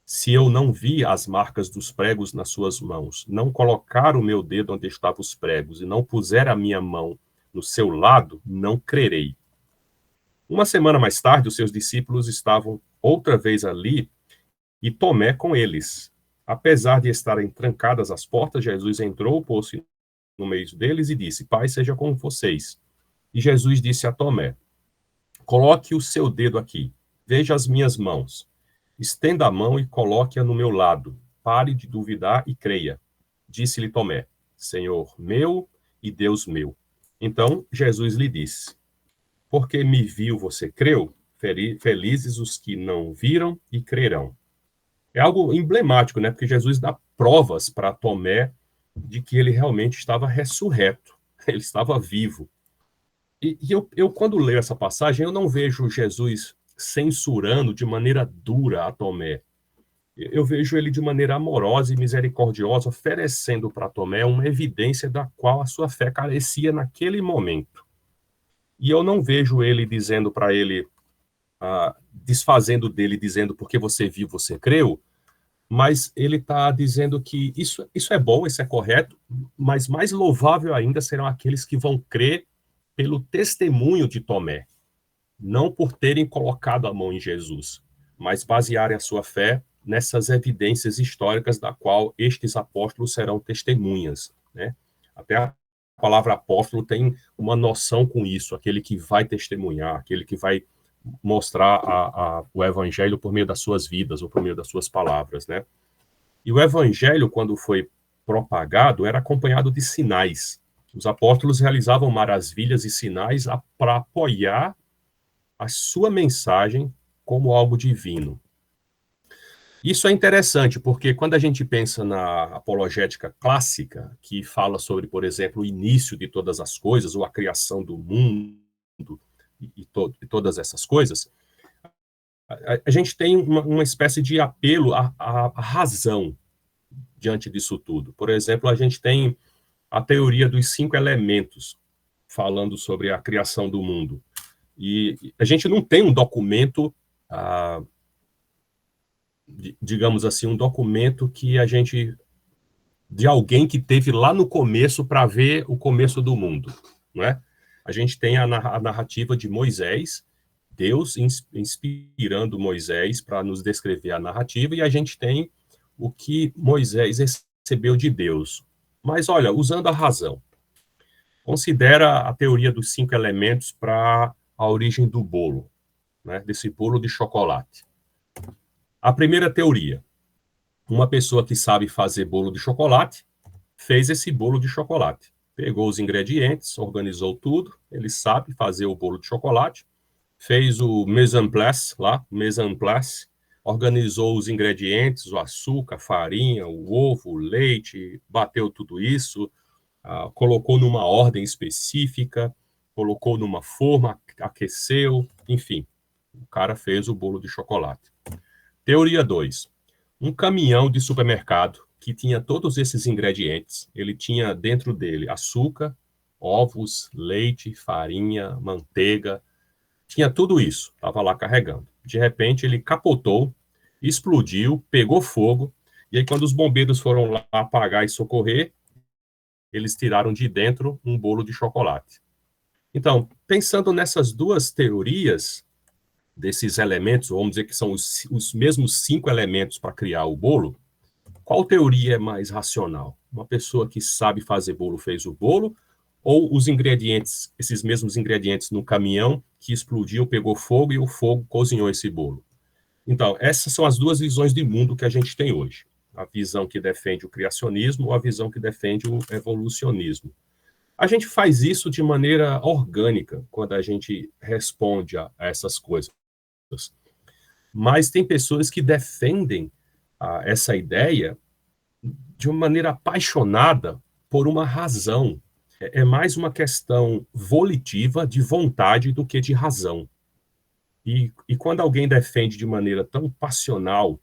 se eu não vi as marcas dos pregos nas suas mãos, não colocar o meu dedo onde estavam os pregos e não puser a minha mão no seu lado, não crerei. Uma semana mais tarde, os seus discípulos estavam outra vez ali e Tomé com eles. Apesar de estarem trancadas as portas, Jesus entrou, pôs-se no meio deles e disse: Pai, seja com vocês. E Jesus disse a Tomé: coloque o seu dedo aqui, veja as minhas mãos. Estenda a mão e coloque-a no meu lado. Pare de duvidar e creia. Disse-lhe Tomé: Senhor meu e Deus meu. Então Jesus lhe disse: porque me viu, você creu? Felizes os que não viram e crerão. É algo emblemático, né? Porque Jesus dá provas para Tomé de que ele realmente estava ressurreto, ele estava vivo. E eu, quando leio essa passagem, eu não vejo Jesus censurando de maneira dura a Tomé. Eu vejo ele de maneira amorosa e misericordiosa, oferecendo para Tomé uma evidência da qual a sua fé carecia naquele momento. E eu não vejo ele dizendo para ele, desfazendo dele, dizendo porque você viu, você creu, mas ele está dizendo que isso é bom, isso é correto, mas mais louvável ainda serão aqueles que vão crer pelo testemunho de Tomé, não por terem colocado a mão em Jesus, mas basearem a sua fé nessas evidências históricas da qual estes apóstolos serão testemunhas, né? Até a palavra apóstolo tem uma noção com isso, aquele que vai testemunhar, aquele que vai mostrar o evangelho por meio das suas vidas ou por meio das suas palavras, né? E o evangelho, quando foi propagado, era acompanhado de sinais. Os apóstolos realizavam maravilhas e sinais para apoiar a sua mensagem como algo divino. Isso é interessante, porque quando a gente pensa na apologética clássica, que fala sobre, por exemplo, o início de todas as coisas, ou a criação do mundo, e todas essas coisas, a gente tem uma espécie de apelo à razão diante disso tudo. Por exemplo, a gente tem a teoria dos 5 elementos, falando sobre a criação do mundo. E a gente não tem um documento, digamos assim, um documento que a gente, de alguém que teve lá no começo para ver o começo do mundo, não é? A gente tem a narrativa de Moisés, Deus inspirando Moisés para nos descrever a narrativa, e a gente tem o que Moisés recebeu de Deus. Mas, olha, usando a razão, considera a teoria dos 5 elementos para a origem do bolo, né, desse bolo de chocolate. A primeira teoria: uma pessoa que sabe fazer bolo de chocolate fez esse bolo de chocolate. Pegou os ingredientes, organizou tudo, ele sabe fazer o bolo de chocolate, fez o mise en place, organizou os ingredientes, o açúcar, a farinha, o ovo, o leite, bateu tudo isso, colocou numa ordem específica, colocou numa forma, aqueceu, enfim, o cara fez o bolo de chocolate. Teoria 2. Um caminhão de supermercado que tinha todos esses ingredientes, ele tinha dentro dele açúcar, ovos, leite, farinha, manteiga, tinha tudo isso, estava lá carregando. De repente ele capotou, explodiu, pegou fogo, e aí quando os bombeiros foram lá apagar e socorrer, eles tiraram de dentro um bolo de chocolate. Então, pensando nessas duas teorias, desses elementos, vamos dizer que são os mesmos 5 elementos para criar o bolo, qual teoria é mais racional? Uma pessoa que sabe fazer bolo fez o bolo, ou os ingredientes, esses mesmos ingredientes no caminhão que explodiu, pegou fogo e o fogo cozinhou esse bolo? Então, essas são as duas visões de mundo que a gente tem hoje. A visão que defende o criacionismo ou a visão que defende o evolucionismo. A gente faz isso de maneira orgânica quando a gente responde a essas coisas. Mas tem pessoas que defendem essa ideia de uma maneira apaixonada por uma razão. É mais uma questão volitiva, de vontade, do que de razão. E quando alguém defende de maneira tão passional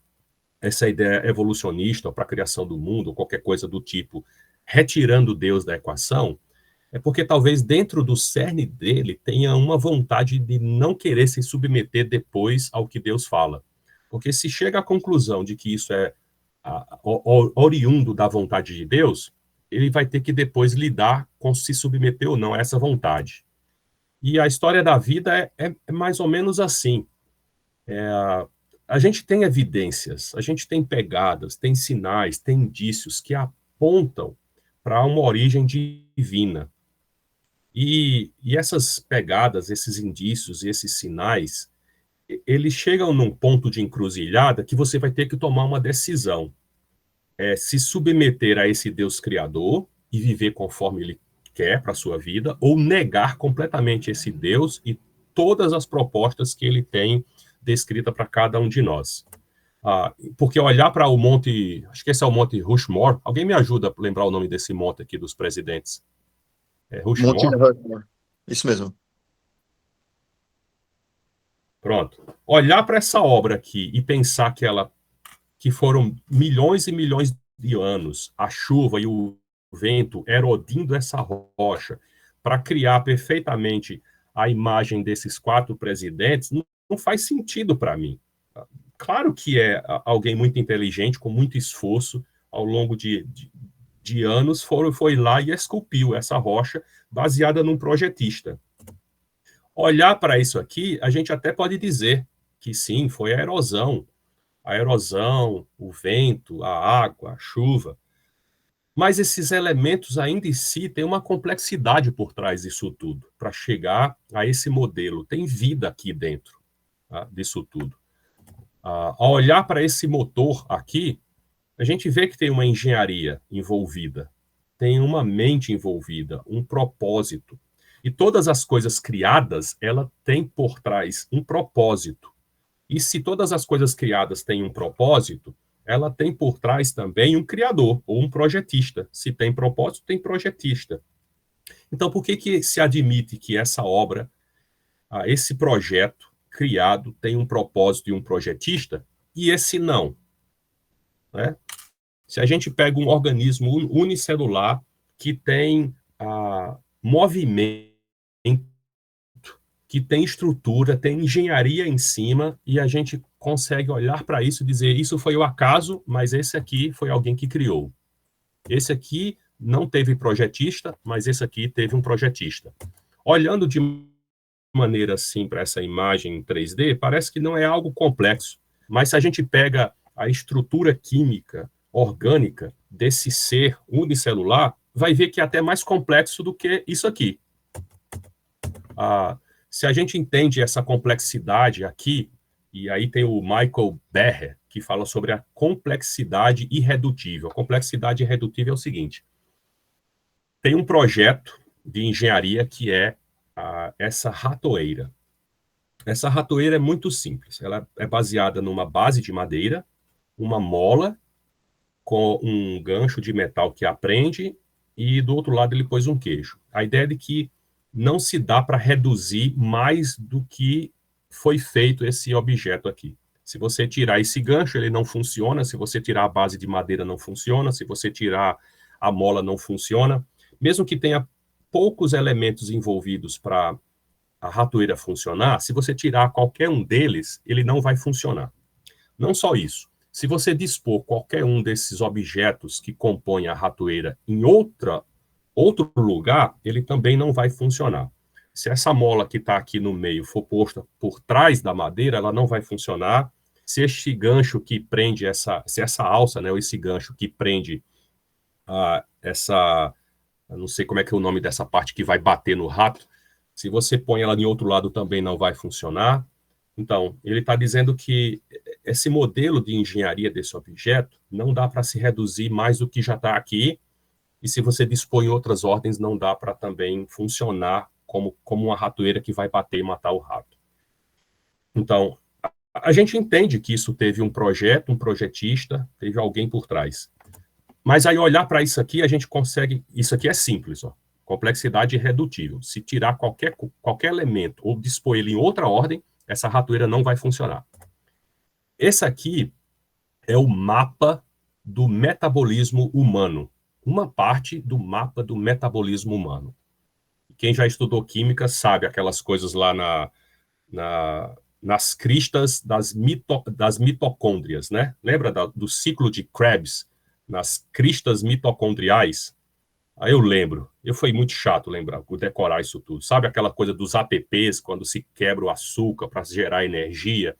essa ideia evolucionista para a criação do mundo, ou qualquer coisa do tipo, retirando Deus da equação, é porque talvez dentro do cerne dele tenha uma vontade de não querer se submeter depois ao que Deus fala. Porque se chega à conclusão de que isso é oriundo da vontade de Deus, ele vai ter que depois lidar com se submeter ou não a essa vontade. E a história da vida é mais ou menos assim. A gente tem evidências, a gente tem pegadas, tem sinais, tem indícios que apontam para uma origem divina. E essas pegadas, esses indícios e esses sinais, eles chegam num ponto de encruzilhada que você vai ter que tomar uma decisão. Se submeter a esse Deus criador e viver conforme ele quer para a sua vida, ou negar completamente esse Deus e todas as propostas que ele tem descrita para cada um de nós. Porque olhar para o monte, acho que esse é o Monte Rushmore, alguém me ajuda a lembrar o nome desse monte aqui dos presidentes? Monte Rushmore? Rushmore. Isso mesmo. Pronto. Olhar para essa obra aqui e pensar que foram milhões e milhões de anos, a chuva e o vento erodindo essa rocha para criar perfeitamente a imagem desses 4 presidentes, não faz sentido para mim. Claro que é alguém muito inteligente, com muito esforço, ao longo de anos, foi lá e esculpiu essa rocha baseada num projetista. Olhar para isso aqui, a gente até pode dizer que sim, foi a erosão, o vento, a água, a chuva. Mas esses elementos ainda em si têm uma complexidade por trás disso tudo, para chegar a esse modelo. Tem vida aqui dentro, tá, disso tudo. Ao olhar para esse motor aqui, a gente vê que tem uma engenharia envolvida, tem uma mente envolvida, um propósito. E todas as coisas criadas, ela tem por trás um propósito. E se todas as coisas criadas têm um propósito, ela tem por trás também um criador ou um projetista. Se tem propósito, tem projetista. Então, por que se admite que essa obra, esse projeto criado, tem um propósito e um projetista, e esse não? Né? Se a gente pega um organismo unicelular que tem movimento, que tem estrutura, tem engenharia em cima, e a gente consegue olhar para isso e dizer, isso foi o acaso, mas esse aqui foi alguém que criou. Esse aqui não teve projetista, mas esse aqui teve um projetista. Olhando de maneira assim para essa imagem em 3D, parece que não é algo complexo, mas se a gente pega a estrutura química, orgânica desse ser unicelular, vai ver que é até mais complexo do que isso aqui. Se a gente entende essa complexidade aqui, e aí tem o Michael Behe, que fala sobre a complexidade irredutível. A complexidade irredutível é o seguinte: tem um projeto de engenharia que é essa ratoeira. Essa ratoeira é muito simples. Ela é baseada numa base de madeira, uma mola com um gancho de metal que aprende, e do outro lado ele pôs um queijo. A ideia é de que não se dá para reduzir mais do que foi feito esse objeto aqui. Se você tirar esse gancho, ele não funciona. Se você tirar a base de madeira, não funciona. Se você tirar a mola, não funciona. Mesmo que tenha poucos elementos envolvidos para a ratoeira funcionar, se você tirar qualquer um deles, ele não vai funcionar. Não só isso. Se você dispor qualquer um desses objetos que compõem a ratoeira em outro lugar, ele também não vai funcionar. Se essa mola que está aqui no meio for posta por trás da madeira, ela não vai funcionar. Se este gancho que prende se essa alça, né, ou esse gancho que prende eu não sei como é que é o nome dessa parte que vai bater no rato, se você põe ela em outro lado também não vai funcionar. Então, ele está dizendo que esse modelo de engenharia desse objeto não dá para se reduzir mais do que já está aqui, e se você dispõe outras ordens, não dá para também funcionar como uma ratoeira que vai bater e matar o rato. Então, a gente entende que isso teve um projeto, um projetista, teve alguém por trás. Mas aí olhar para isso aqui, a gente consegue... Isso aqui é simples, ó. Complexidade irredutível. Se tirar qualquer elemento ou dispor ele em outra ordem, essa ratoeira não vai funcionar. Esse aqui é o mapa do metabolismo humano. Uma parte do mapa do metabolismo humano. Quem já estudou química sabe aquelas coisas lá nas cristas das mitocôndrias, né? Lembra do ciclo de Krebs, nas cristas mitocondriais? Aí eu lembro. Foi muito chato decorar isso tudo. Sabe aquela coisa dos ATPs, quando se quebra o açúcar para gerar energia?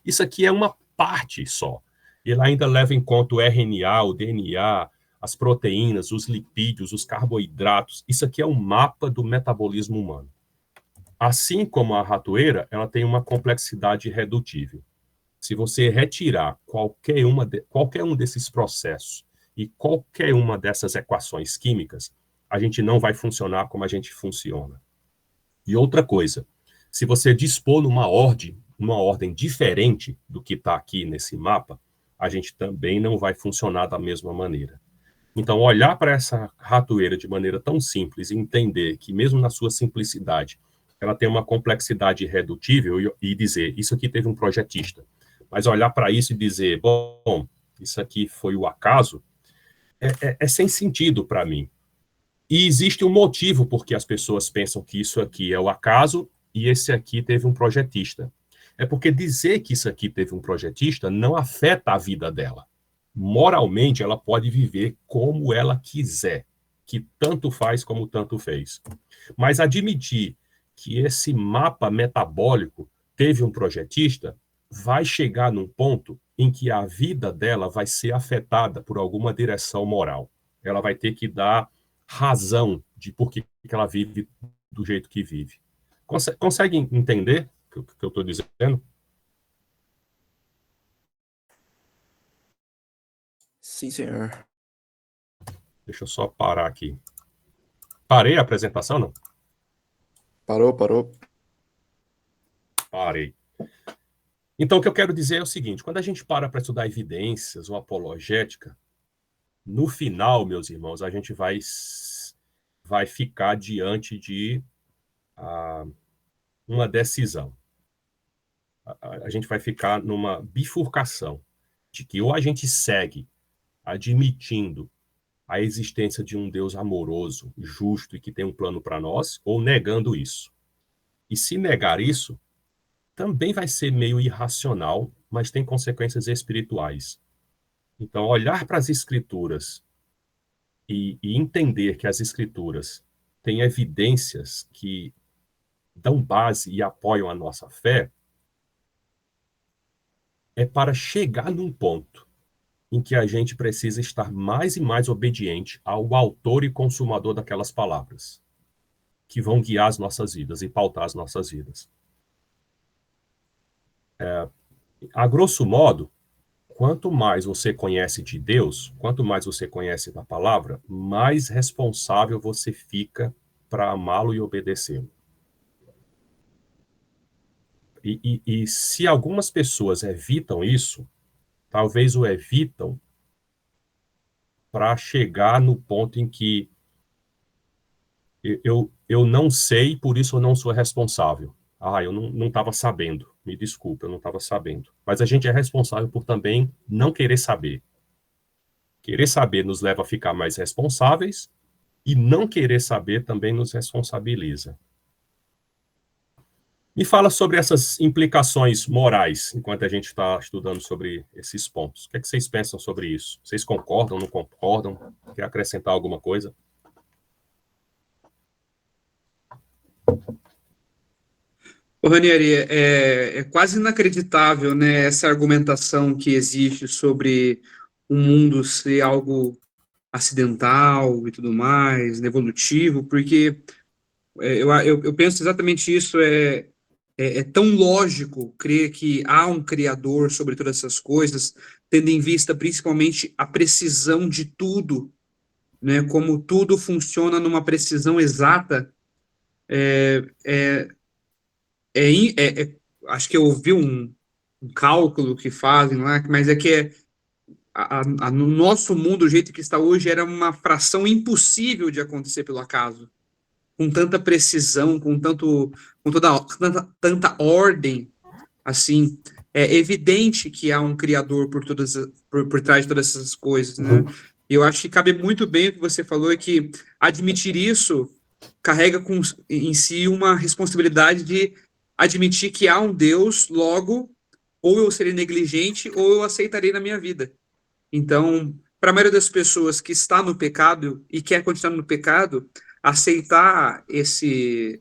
Isso aqui é uma parte só. Ele ainda leva em conta o RNA, o DNA, as proteínas, os lipídios, os carboidratos. Isso aqui é um mapa do metabolismo humano. Assim como a ratoeira, ela tem uma complexidade irredutível. Se você retirar qualquer um desses processos e qualquer uma dessas equações químicas, a gente não vai funcionar como a gente funciona. E outra coisa, se você dispor numa ordem diferente do que está aqui nesse mapa, a gente também não vai funcionar da mesma maneira. Então, olhar para essa ratoeira de maneira tão simples e entender que, mesmo na sua simplicidade, ela tem uma complexidade irredutível e dizer, isso aqui teve um projetista. Mas olhar para isso e dizer, bom, isso aqui foi o acaso, é sem sentido para mim. E existe um motivo por que as pessoas pensam que isso aqui é o acaso e esse aqui teve um projetista. É porque dizer que isso aqui teve um projetista não afeta a vida dela. Moralmente, ela pode viver como ela quiser, que tanto faz como tanto fez. Mas admitir que esse mapa metabólico teve um projetista, vai chegar num ponto em que a vida dela vai ser afetada por alguma direção moral. Ela vai ter que dar razão de por que ela vive do jeito que vive. Conseguem entender o que eu estou dizendo? Sim, senhor. Deixa eu só parar aqui. Parei a apresentação, não? Parou. Parei. Então, o que eu quero dizer é o seguinte, quando a gente para estudar evidências ou apologética, no final, meus irmãos, a gente vai ficar diante de uma decisão. A gente vai ficar numa bifurcação de que ou a gente segue admitindo a existência de um Deus amoroso, justo e que tem um plano para nós, ou negando isso. E se negar isso, também vai ser meio irracional, mas tem consequências espirituais. Então, olhar para as Escrituras e entender que as Escrituras têm evidências que dão base e apoiam a nossa fé, é para chegar num ponto em que a gente precisa estar mais e mais obediente ao autor e consumador daquelas palavras, que vão guiar as nossas vidas e pautar as nossas vidas. A grosso modo, quanto mais você conhece de Deus, quanto mais você conhece da palavra, mais responsável você fica para amá-lo e obedecê-lo. E se algumas pessoas evitam isso, talvez o evitam para chegar no ponto em que eu não sei, por isso eu não sou responsável. Eu não estava sabendo. Me desculpa, eu não estava sabendo. Mas a gente é responsável por também não querer saber. Querer saber nos leva a ficar mais responsáveis e não querer saber também nos responsabiliza. Me fala sobre essas implicações morais, enquanto a gente está estudando sobre esses pontos. O que é que vocês pensam sobre isso? Vocês concordam, não concordam? Quer acrescentar alguma coisa? Ô, Ranieri, é quase inacreditável, né, essa argumentação que existe sobre o mundo ser algo acidental e tudo mais, evolutivo, porque eu penso exatamente isso, é tão lógico crer que há um criador sobre todas essas coisas, tendo em vista principalmente a precisão de tudo, né, como tudo funciona numa precisão exata. Acho que eu ouvi um cálculo que fazem lá, mas é que no nosso mundo, o jeito que está hoje, era uma fração impossível de acontecer pelo acaso, com tanta precisão, com tanta ordem, assim. é evidente que há um Criador por trás de todas essas coisas, né? E eu acho que cabe muito bem o que você falou, é que admitir isso carrega em si uma responsabilidade de admitir que há um Deus, logo, ou eu serei negligente, ou eu aceitarei na minha vida. Então, para a maioria das pessoas que está no pecado e quer continuar no pecado, aceitar esse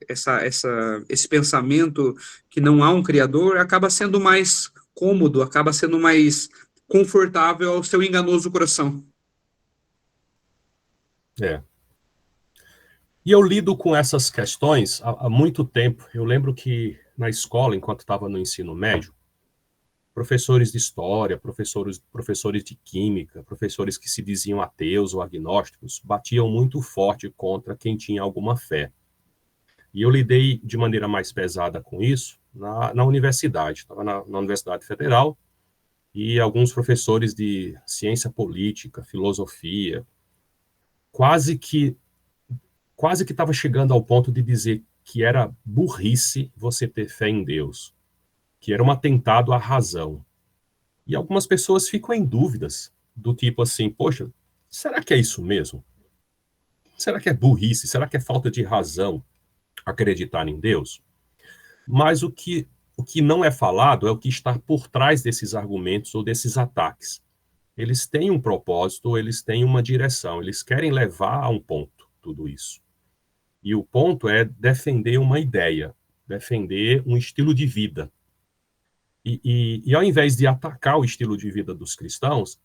pensamento que não há um Criador acaba sendo mais cômodo, acaba sendo mais confortável ao seu enganoso coração. É. E eu lido com essas questões há muito tempo. Eu lembro que na escola, enquanto estava no ensino médio, professores de história, professores de química, professores que se diziam ateus ou agnósticos, batiam muito forte contra quem tinha alguma fé. E eu lidei de maneira mais pesada com isso na universidade. Estava na Universidade Federal, e alguns professores de ciência política, filosofia, quase que estava chegando ao ponto de dizer que era burrice você ter fé em Deus, que era um atentado à razão. E algumas pessoas ficam em dúvidas, do tipo assim, poxa, será que é isso mesmo? Será que é burrice? Será que é falta de razão acreditar em Deus? Mas o que não é falado é o que está por trás desses argumentos ou desses ataques. Eles têm um propósito, eles têm uma direção, eles querem levar a um ponto tudo isso. E o ponto é defender uma ideia, defender um estilo de vida. E ao invés de atacar o estilo de vida dos cristãos,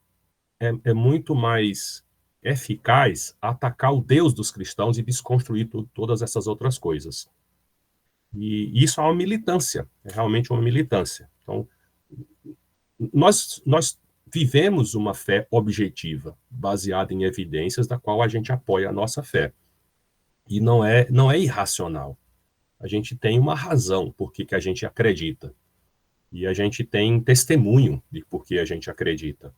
é muito mais eficaz atacar o Deus dos cristãos e desconstruir todas essas outras coisas. E isso é uma militância, é realmente uma militância. Então, nós vivemos uma fé objetiva, baseada em evidências da qual a gente apoia a nossa fé. E não é irracional. A gente tem uma razão por que a gente acredita. E a gente tem testemunho de por que a gente acredita.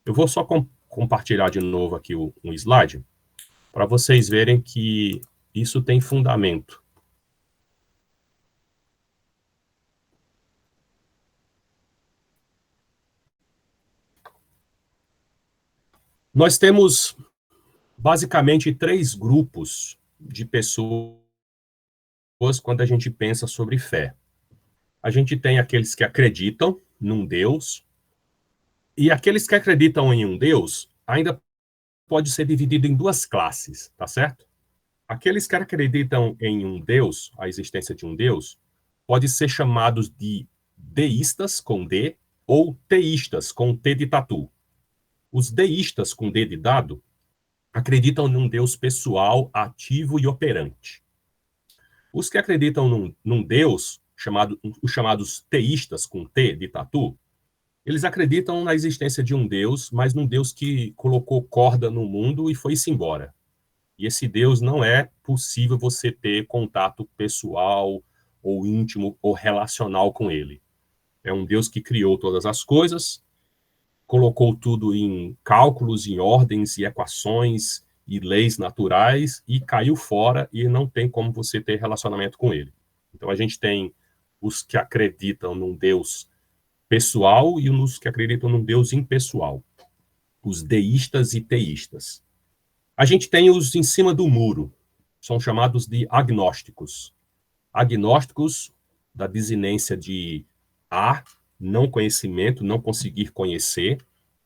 Eu vou só compartilhar de novo aqui um slide, para vocês verem que isso tem fundamento. Nós temos basicamente 3 grupos de pessoas quando a gente pensa sobre fé. A gente tem aqueles que acreditam num Deus, e aqueles que acreditam em um Deus ainda pode ser dividido em 2 classes, tá certo? Aqueles que acreditam em um Deus, a existência de um Deus, pode ser chamados de deístas, com D, ou teístas, com T de tatu. Os deístas, com D de dado, acreditam num Deus pessoal, ativo e operante. Os que acreditam num Deus, os chamados teístas, com T de tatu, eles acreditam na existência de um Deus, mas num Deus que colocou corda no mundo e foi-se embora. E esse Deus não é possível você ter contato pessoal, ou íntimo, ou relacional com ele. É um Deus que criou todas as coisas, colocou tudo em cálculos, em ordens e equações e leis naturais e caiu fora, e não tem como você ter relacionamento com ele. Então a gente tem os que acreditam num Deus pessoal e os que acreditam num Deus impessoal, os deístas e teístas. A gente tem os em cima do muro, são chamados de agnósticos. Agnósticos, da desinência de não conhecimento, não conseguir conhecer,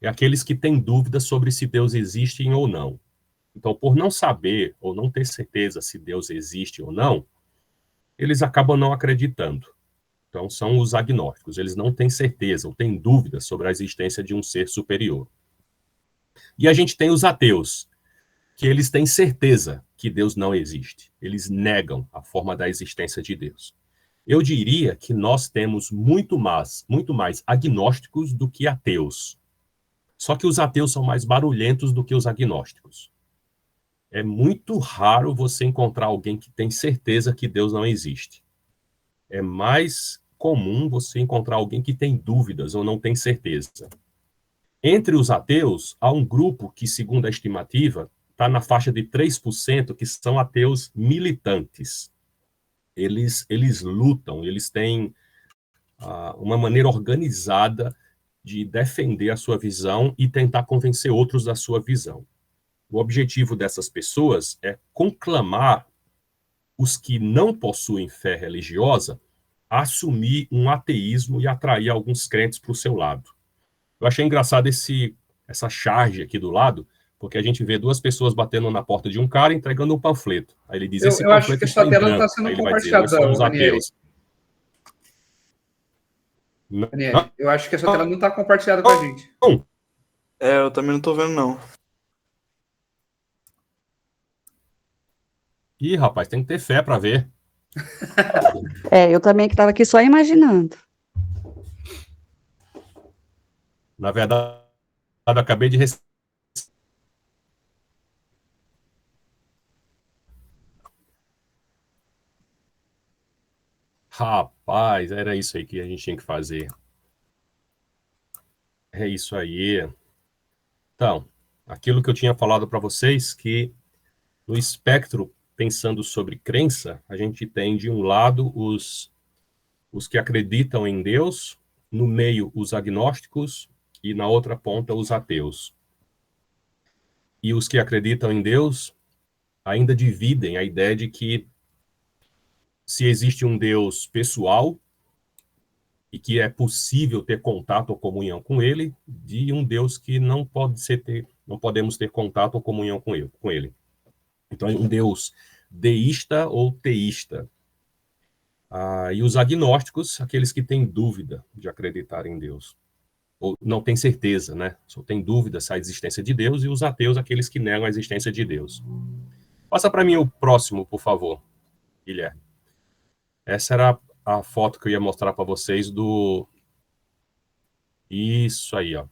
é aqueles que têm dúvidas sobre se Deus existe ou não. Então, por não saber ou não ter certeza se Deus existe ou não, eles acabam não acreditando. Então, são os agnósticos. Eles não têm certeza ou têm dúvidas sobre a existência de um ser superior. E a gente tem os ateus, que eles têm certeza que Deus não existe. Eles negam a forma da existência de Deus. Eu diria que nós temos muito mais agnósticos do que ateus. Só que os ateus são mais barulhentos do que os agnósticos. É muito raro você encontrar alguém que tem certeza que Deus não existe. É mais comum você encontrar alguém que tem dúvidas ou não tem certeza. Entre os ateus, há um grupo que, segundo a estimativa, está na faixa de 3%, que são ateus militantes. Eles lutam, eles têm uma maneira organizada de defender a sua visão e tentar convencer outros da sua visão. O objetivo dessas pessoas é conclamar os que não possuem fé religiosa a assumir um ateísmo e atrair alguns crentes para o seu lado. Eu achei engraçado essa charge aqui do lado, porque a gente vê duas pessoas batendo na porta de um cara entregando um panfleto. Aí ele diz, esse Eu acho panfleto que está essa em tela branco. está sendo Aí ele vai dizer, nós compartilhada, somos Ranieri. ateus. Ranieri, eu acho que essa tela não está compartilhada com a gente. É, eu também não tô vendo, não. Ih, rapaz, tem que ter fé para ver. Eu também que estava aqui só imaginando. Na verdade, eu acabei de receber. Rapaz, era isso aí que a gente tinha que fazer. É isso aí. Então, aquilo que eu tinha falado para vocês, que no espectro, pensando sobre crença, a gente tem de um lado os que acreditam em Deus, no meio os agnósticos e na outra ponta os ateus. E os que acreditam em Deus ainda dividem a ideia de que se existe um Deus pessoal e que é possível ter contato ou comunhão com ele, de um Deus que não podemos ter contato ou comunhão com ele. Então, é um Deus deísta ou teísta. E os agnósticos, aqueles que têm dúvida de acreditar em Deus. Ou não têm certeza, né? Só tem dúvida se há existência de Deus, e os ateus, aqueles que negam a existência de Deus. Passa para mim o próximo, por favor, Guilherme. Essa era a foto que eu ia mostrar para vocês do... Isso aí, ó.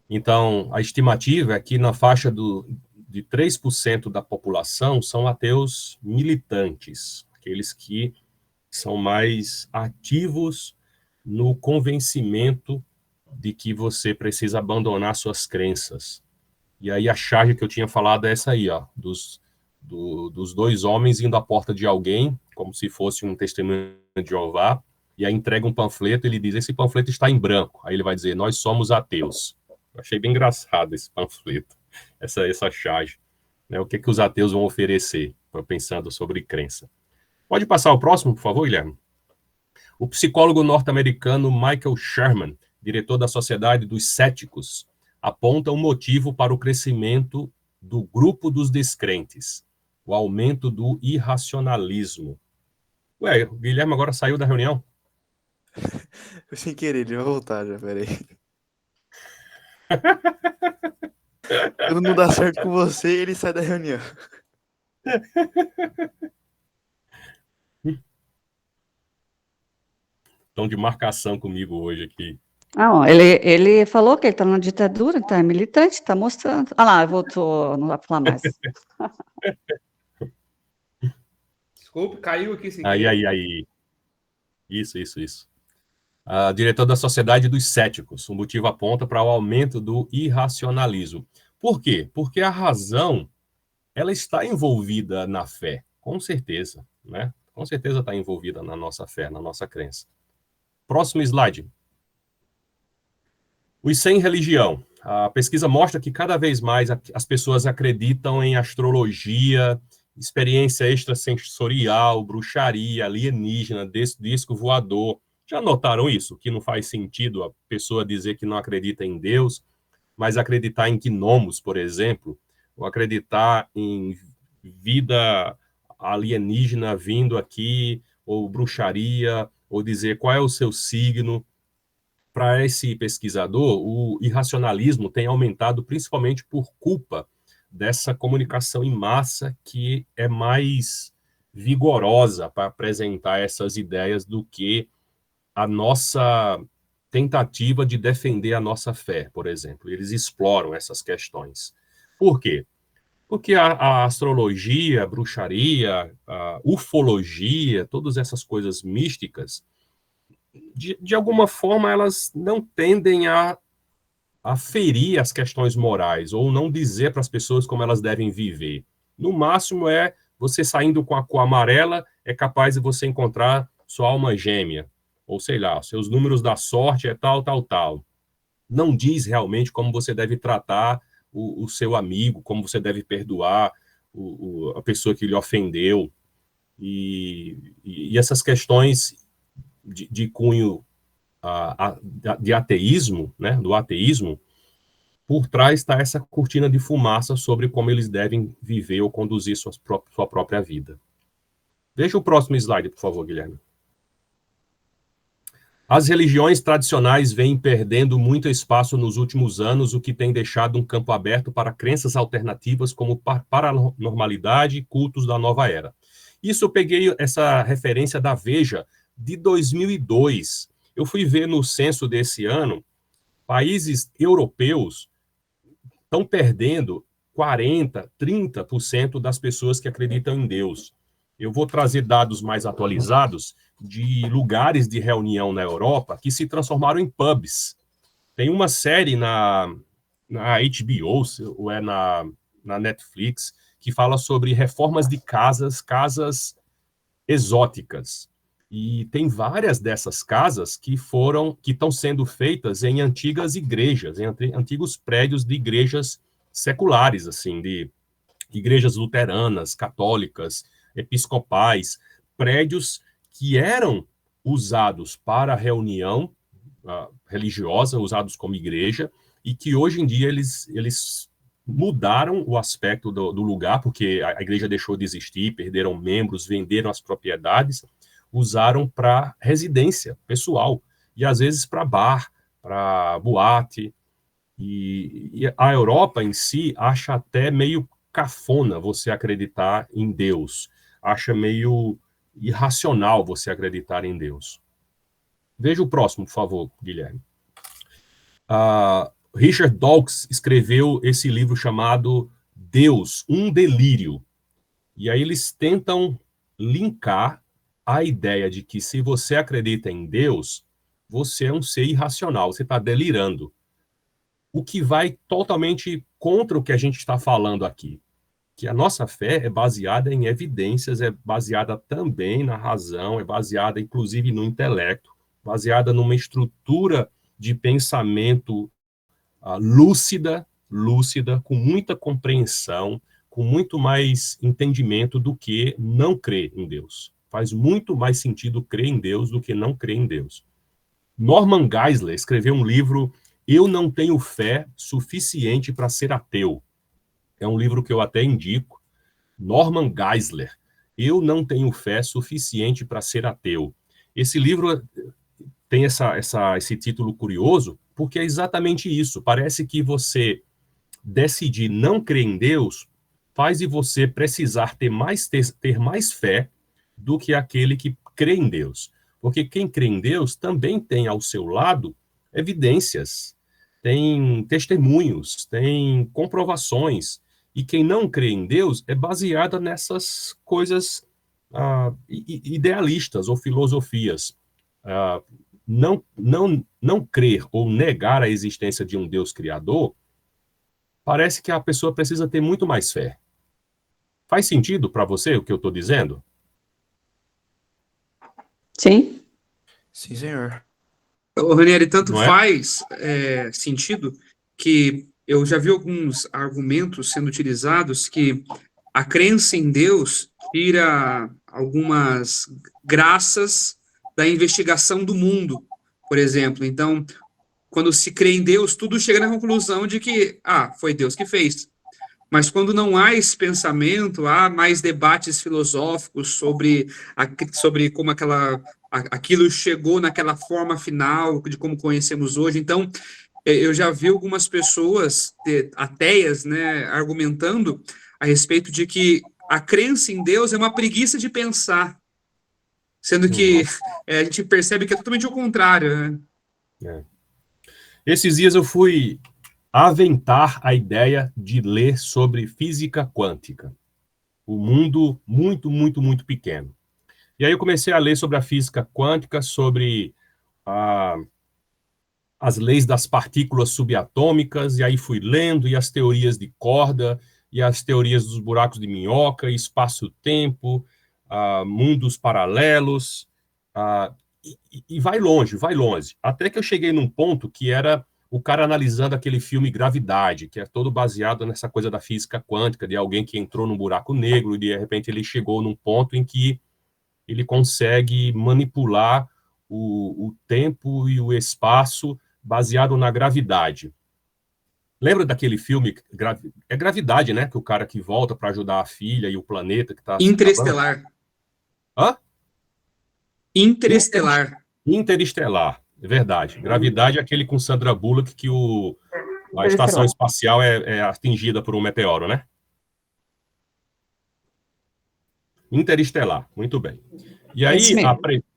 Então, a estimativa é que na faixa de 3% da população são ateus militantes, aqueles que são mais ativos no convencimento de que você precisa abandonar suas crenças. E aí a charge que eu tinha falado é essa aí, ó, dos dois homens indo à porta de alguém, como se fosse um testemunho de Jeová, e aí entrega um panfleto, ele diz, esse panfleto está em branco. Aí ele vai dizer, nós somos ateus. Eu achei bem engraçado esse panfleto, essa charge. Né? O que os ateus vão oferecer, pensando sobre crença. Pode passar o próximo, por favor, Guilherme? O psicólogo norte-americano Michael Sherman, diretor da Sociedade dos Céticos, aponta um motivo para o crescimento do grupo dos descrentes, o aumento do irracionalismo. Ué, o Guilherme agora saiu da reunião? Eu sem querer, ele vai voltar já, peraí. Quando não dá certo com você, ele sai da reunião. Estão de marcação comigo hoje aqui. Não, ele falou que ele está na ditadura, então é militante, está mostrando. Ah lá, voltou, não vai falar mais. Desculpe, caiu aqui sem Aí. Isso. Diretor da Sociedade dos Céticos. O motivo aponta para o aumento do irracionalismo. Por quê? Porque a razão, ela está envolvida na fé, com certeza, né? Com certeza está envolvida na nossa fé, na nossa crença. Próximo slide. Os sem religião. A pesquisa mostra que cada vez mais as pessoas acreditam em astrologia, experiência extrasensorial, bruxaria, alienígena, disco voador. Já notaram isso? Que não faz sentido a pessoa dizer que não acredita em Deus, mas acreditar em gnomos, por exemplo, ou acreditar em vida alienígena vindo aqui, ou bruxaria, ou dizer qual é o seu signo. Para esse pesquisador, o irracionalismo tem aumentado principalmente por culpa dessa comunicação em massa que é mais vigorosa para apresentar essas ideias do que a nossa tentativa de defender a nossa fé, por exemplo. Eles exploram essas questões. Por quê? Porque a astrologia, a bruxaria, a ufologia, todas essas coisas místicas, de alguma forma, elas não tendem a ferir as questões morais, ou não dizer para as pessoas como elas devem viver. No máximo, você saindo com a cor amarela, é capaz de você encontrar sua alma gêmea. ou sei lá, seus números da sorte é tal, tal, tal. Não diz realmente como você deve tratar o seu amigo, como você deve perdoar a pessoa que lhe ofendeu. E essas questões de cunho de ateísmo, né, do ateísmo, por trás está essa cortina de fumaça sobre como eles devem viver ou conduzir sua própria vida. Veja o próximo slide, por favor, Guilherme. As religiões tradicionais vêm perdendo muito espaço nos últimos anos, o que tem deixado um campo aberto para crenças alternativas como paranormalidade e cultos da nova era. Isso eu peguei essa referência da Veja de 2002. Eu fui ver no censo desse ano, países europeus estão perdendo 40%, 30% das pessoas que acreditam em Deus. Eu vou trazer dados mais atualizados de lugares de reunião na Europa que se transformaram em pubs. Tem uma série na HBO, ou é na Netflix, que fala sobre reformas de casas exóticas. E tem várias dessas casas que estão sendo feitas em antigas igrejas, em antigos prédios de igrejas seculares, assim, de igrejas luteranas, católicas, episcopais, prédios que eram usados para reunião religiosa, usados como igreja, e que hoje em dia eles mudaram o aspecto do lugar, porque a igreja deixou de existir, perderam membros, venderam as propriedades, usaram para residência pessoal, e às vezes para bar, para boate, e a Europa em si acha até meio cafona você acreditar em Deus, acha meio irracional você acreditar em Deus. Veja o próximo, por favor, Guilherme. Richard Dawkins escreveu esse livro chamado Deus, um Delírio, e aí eles tentam linkar a ideia de que se você acredita em Deus, você é um ser irracional, você está delirando. O que vai totalmente contra o que a gente está falando aqui. Que a nossa fé é baseada em evidências, é baseada também na razão, é baseada inclusive no intelecto, baseada numa estrutura de pensamento lúcida, com muita compreensão, com muito mais entendimento do que não crer em Deus. Faz muito mais sentido crer em Deus do que não crer em Deus. Norman Geisler escreveu um livro, Eu Não Tenho Fé Suficiente para Ser Ateu. É um livro que eu até indico. Norman Geisler, Eu Não Tenho Fé Suficiente para Ser Ateu. Esse livro tem esse título curioso, porque é exatamente isso. Parece que você decidir não crer em Deus faz de você precisar ter mais fé do que aquele que crê em Deus. Porque quem crê em Deus também tem ao seu lado evidências, tem testemunhos, tem comprovações. E quem não crê em Deus é baseada nessas coisas idealistas ou filosofias. Não crer ou negar a existência de um Deus criador, parece que a pessoa precisa ter muito mais fé. Faz sentido para você o que eu estou dizendo? Sim. Sim, senhor. Ô, Ranieri, tanto Não é? faz sentido que eu já vi alguns argumentos sendo utilizados que a crença em Deus tira algumas graças da investigação do mundo, por exemplo. Então, quando se crê em Deus, tudo chega na conclusão de que, foi Deus que fez. Mas quando não há esse pensamento, há mais debates filosóficos sobre como aquilo chegou naquela forma final, de como conhecemos hoje. Então, eu já vi algumas pessoas ateias, né, argumentando a respeito de que a crença em Deus é uma preguiça de pensar, sendo que a gente percebe que é totalmente o contrário, né? Esses dias eu fui aventar a ideia de ler sobre física quântica. O mundo muito, muito, muito pequeno. E aí eu comecei a ler sobre a física quântica, sobre as leis das partículas subatômicas, e aí fui lendo, e as teorias de corda, e as teorias dos buracos de minhoca, espaço-tempo, mundos paralelos, e vai longe, vai longe. Até que eu cheguei num ponto que era o cara analisando aquele filme Gravidade, que é todo baseado nessa coisa da física quântica, de alguém que entrou num buraco negro e de repente ele chegou num ponto em que ele consegue manipular o tempo e o espaço baseado na gravidade. Lembra daquele filme, é Gravidade, né? Que o cara que volta para ajudar a filha e o planeta que está... Interestelar. Hã? Interestelar. Interestelar, é verdade. Gravidade é aquele com Sandra Bullock que a estação espacial é atingida por um meteoro, né? Interestelar, muito bem. E aí,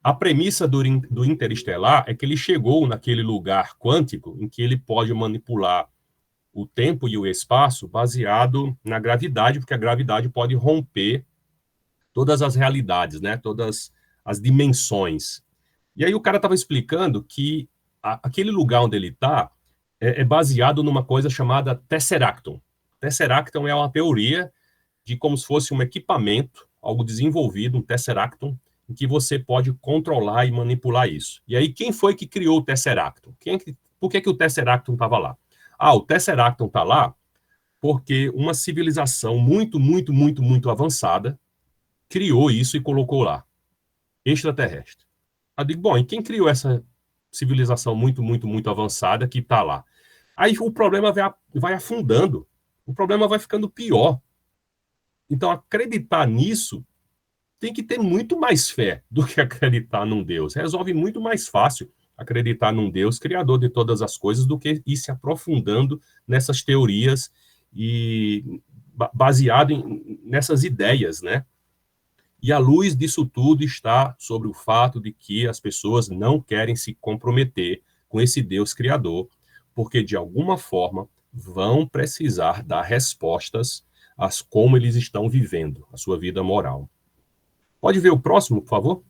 a premissa do Interestelar é que ele chegou naquele lugar quântico em que ele pode manipular o tempo e o espaço baseado na gravidade, porque a gravidade pode romper todas as realidades, né? Todas as dimensões. E aí o cara estava explicando que aquele lugar onde ele está é baseado numa coisa chamada Tesseractum. Tesseractum é uma teoria de como se fosse um equipamento, algo desenvolvido, um Tesseractum, em que você pode controlar e manipular isso. E aí, quem foi que criou o Tesseractum? Por que o Tesseractum estava lá? O Tesseractum está lá porque uma civilização muito, muito, muito, muito avançada criou isso e colocou lá. Extraterrestre. Eu digo, bom, e quem criou essa civilização muito, muito, muito avançada que está lá? Aí o problema vai afundando. O problema vai ficando pior. Então, acreditar nisso tem que ter muito mais fé do que acreditar num Deus. Resolve muito mais fácil acreditar num Deus criador de todas as coisas do que ir se aprofundando nessas teorias e baseado nessas ideias, né? E a luz disso tudo está sobre o fato de que as pessoas não querem se comprometer com esse Deus criador, porque de alguma forma vão precisar dar respostas a como eles estão vivendo a sua vida moral. Pode ver o próximo, por favor?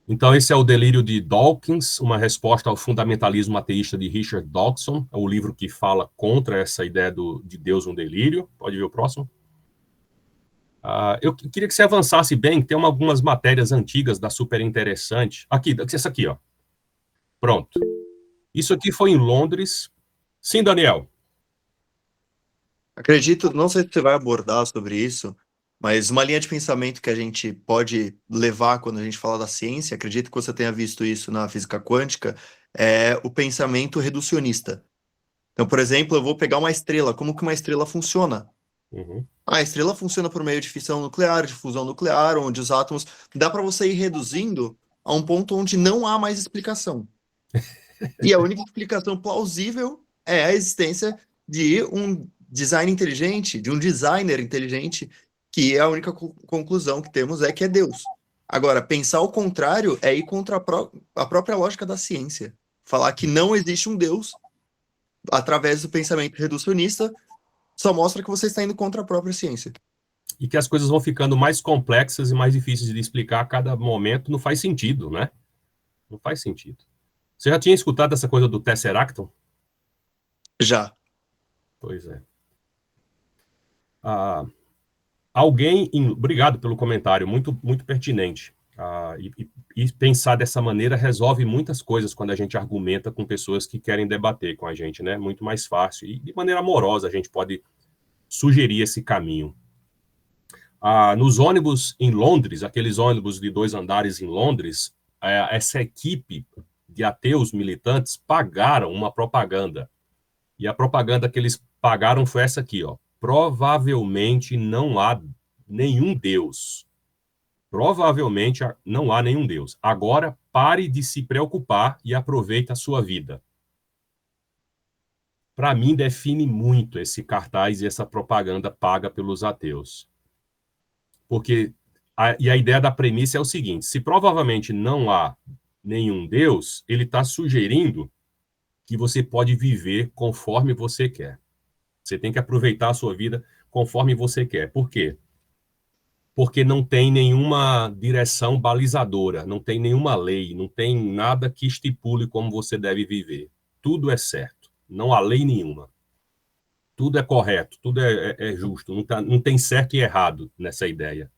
Então, esse é o Delírio de Dawkins, uma resposta ao fundamentalismo ateísta de Richard Dawkins, é o livro que fala contra essa ideia de Deus um delírio. Pode ver o próximo? Eu queria que você avançasse bem, tem algumas matérias antigas da Super Interessante. Aqui, essa aqui, ó. Pronto. Isso aqui foi em Londres. Sim, Daniel. Acredito, não sei se você vai abordar sobre isso, mas uma linha de pensamento que a gente pode levar quando a gente fala da ciência, acredito que você tenha visto isso na física quântica, é o pensamento reducionista. Então, por exemplo, eu vou pegar uma estrela, como que uma estrela funciona? Uhum. A estrela funciona por meio de fissão nuclear, de fusão nuclear, onde os átomos... Dá para você ir reduzindo a um ponto onde não há mais explicação. E a única explicação plausível é a existência de um design inteligente, de um designer inteligente, que a única conclusão que temos é que é Deus. Agora, pensar o contrário é ir contra a própria lógica da ciência. Falar que não existe um Deus, através do pensamento reducionista, só mostra que você está indo contra a própria ciência. E que as coisas vão ficando mais complexas e mais difíceis de explicar a cada momento. Não faz sentido, né? Não faz sentido. Você já tinha escutado essa coisa do Tesseractum? Já. Pois é. Obrigado pelo comentário, muito, muito pertinente. E pensar dessa maneira resolve muitas coisas quando a gente argumenta com pessoas que querem debater com a gente, né? Muito mais fácil. E de maneira amorosa a gente pode sugerir esse caminho. Nos ônibus em Londres, aqueles ônibus de 2 andares em Londres, essa equipe de ateus militantes pagaram uma propaganda. E a propaganda que eles pagaram foi essa aqui, ó. Provavelmente não há nenhum Deus. Provavelmente não há nenhum Deus. Agora, pare de se preocupar e aproveite a sua vida. Para mim, define muito esse cartaz e essa propaganda paga pelos ateus. Porque a ideia da premissa é o seguinte: se provavelmente não há nenhum Deus, ele está sugerindo que você pode viver conforme você quer. Você tem que aproveitar a sua vida conforme você quer. Por quê? Porque não tem nenhuma direção balizadora, não tem nenhuma lei, não tem nada que estipule como você deve viver. Tudo é certo, não há lei nenhuma. Tudo é correto, tudo é justo, não tem certo e errado nessa ideia.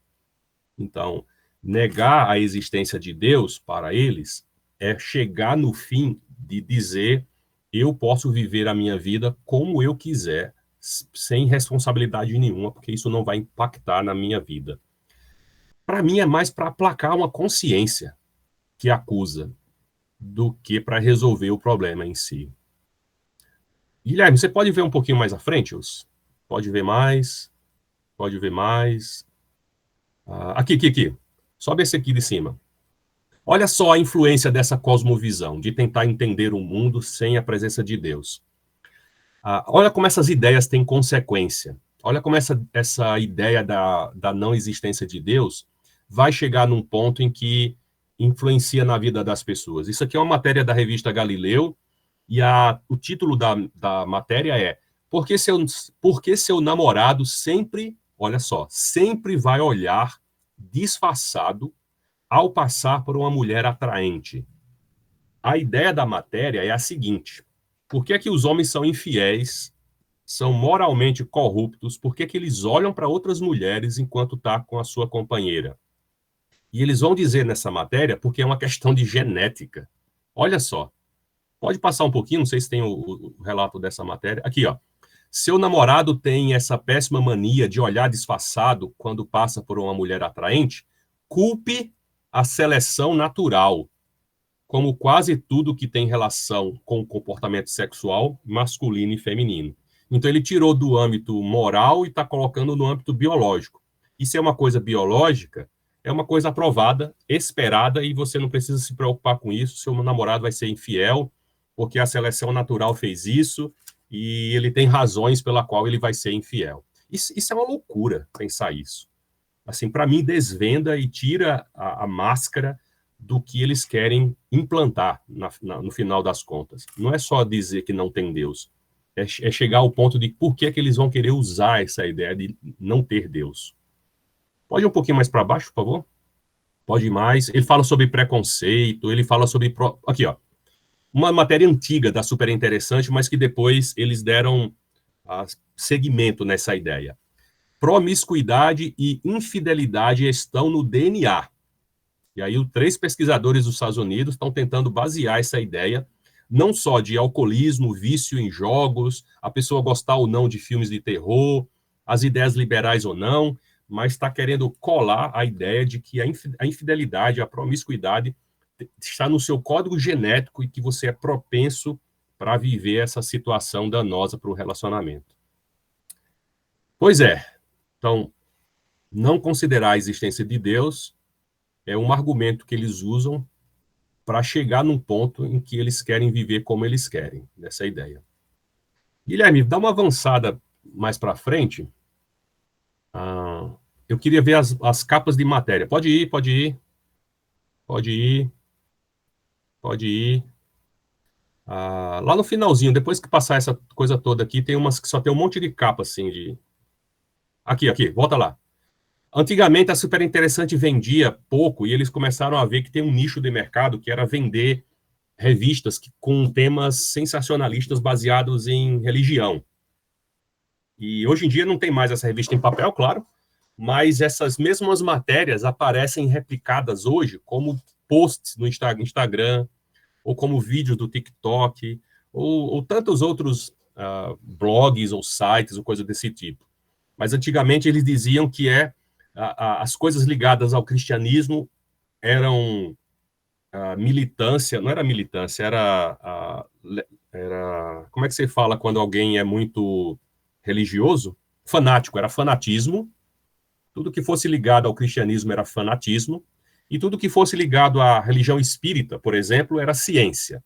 Então, Negar a existência de Deus para eles é chegar no fim de dizer: eu posso viver a minha vida como eu quiser, sem responsabilidade nenhuma, porque isso não vai impactar na minha vida. Para mim, é mais para aplacar uma consciência que acusa do que para resolver o problema em si. Guilherme, você pode ver um pouquinho mais à frente, Os? Pode ver mais. Pode ver mais. Aqui. Sobe esse aqui de cima. Olha só a influência dessa cosmovisão, de tentar entender o mundo sem a presença de Deus. Olha como essas ideias têm consequência. Olha como essa ideia da não existência de Deus vai chegar num ponto em que influencia na vida das pessoas. Isso aqui é uma matéria da revista Galileu, e o título da matéria é Por que seu namorado sempre, olha só, sempre vai olhar disfarçado ao passar por uma mulher atraente? A ideia da matéria é a seguinte: por que é que os homens são infiéis, são moralmente corruptos, por que é que eles olham para outras mulheres enquanto está com a sua companheira? E eles vão dizer nessa matéria porque é uma questão de genética. Olha só. Pode passar um pouquinho, não sei se tem o relato dessa matéria. Aqui, ó. Seu namorado tem essa péssima mania de olhar disfarçado quando passa por uma mulher atraente? Culpe a seleção natural, como quase tudo que tem relação com o comportamento sexual masculino e feminino. Então, ele tirou do âmbito moral e está colocando no âmbito biológico. E se é uma coisa biológica, é uma coisa aprovada, esperada, e você não precisa se preocupar com isso. Seu namorado vai ser infiel, porque a seleção natural fez isso, e ele tem razões pela qual ele vai ser infiel. Isso é uma loucura, pensar isso. Assim, para mim, desvenda e tira a máscara do que eles querem implantar no final das contas. Não é só dizer que não tem Deus, é chegar ao ponto de por que eles vão querer usar essa ideia de não ter Deus. Pode ir um pouquinho mais para baixo, por favor? Pode ir mais. Ele fala sobre preconceito, ele fala sobre... Aqui, ó. Uma matéria antiga da Super Interessante, mas que depois eles deram seguimento nessa ideia. Promiscuidade e infidelidade estão no DNA. E aí, 3 pesquisadores dos Estados Unidos estão tentando basear essa ideia, não só de alcoolismo, vício em jogos, a pessoa gostar ou não de filmes de terror, as ideias liberais ou não, mas está querendo colar a ideia de que a infidelidade, a promiscuidade está no seu código genético e que você é propenso para viver essa situação danosa para o relacionamento. Pois é. Então, não considerar a existência de Deus é um argumento que eles usam para chegar num ponto em que eles querem viver como eles querem, nessa ideia. Guilherme, dá uma avançada mais para frente. Eu queria ver as capas de matéria. Pode ir. Lá no finalzinho, depois que passar essa coisa toda aqui, tem umas que só tem um monte de capa, assim, de... Aqui, volta lá. Antigamente, a Super Interessante vendia pouco, e eles começaram a ver que tem um nicho de mercado que era vender revistas com temas sensacionalistas baseados em religião. E hoje em dia não tem mais essa revista em papel, claro, mas essas mesmas matérias aparecem replicadas hoje como posts no Instagram, ou como vídeos do TikTok, ou tantos outros blogs ou sites, ou coisa desse tipo. Mas antigamente eles diziam que as coisas ligadas ao cristianismo eram militância, não era militância, era como é que você fala quando alguém é muito religioso? Fanático, era fanatismo. Tudo que fosse ligado ao cristianismo era fanatismo, e tudo que fosse ligado à religião espírita, por exemplo, era ciência.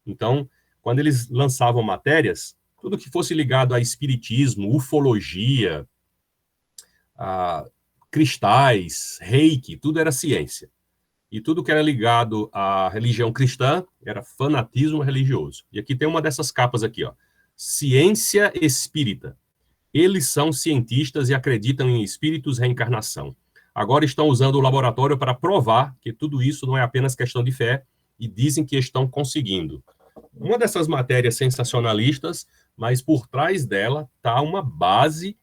Então, quando eles lançavam matérias, tudo que fosse ligado a espiritismo, ufologia, cristais, reiki, tudo era ciência. E tudo que era ligado à religião cristã era fanatismo religioso. E aqui tem uma dessas capas aqui, ó. Ciência espírita. Eles são cientistas e acreditam em espíritos, reencarnação. Agora estão usando o laboratório para provar que tudo isso não é apenas questão de fé, e dizem que estão conseguindo. Uma dessas matérias sensacionalistas, mas por trás dela está uma base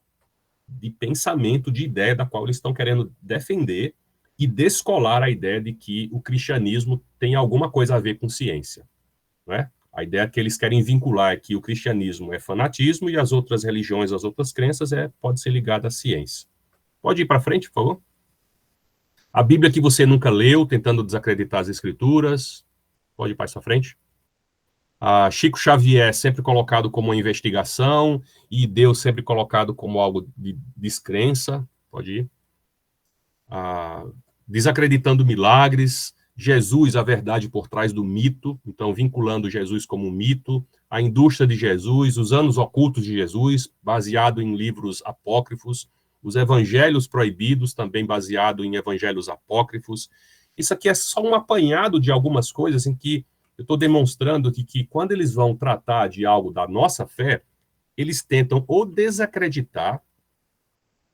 de pensamento, de ideia da qual eles estão querendo defender e descolar a ideia de que o cristianismo tem alguma coisa a ver com ciência, não é? A ideia que eles querem vincular é que o cristianismo é fanatismo e as outras religiões, as outras crenças, pode ser ligada à ciência. Pode ir para frente, por favor? A Bíblia que você nunca leu, tentando desacreditar as escrituras. Pode ir para essa frente. Chico Xavier sempre colocado como uma investigação e Deus sempre colocado como algo de descrença. Pode ir. Desacreditando milagres. Jesus, a verdade por trás do mito, então vinculando Jesus como um mito, a indústria de Jesus, os anos ocultos de Jesus, baseado em livros apócrifos, os evangelhos proibidos, também baseado em evangelhos apócrifos. Isso aqui é só um apanhado de algumas coisas em que eu estou demonstrando que quando eles vão tratar de algo da nossa fé, eles tentam ou desacreditar,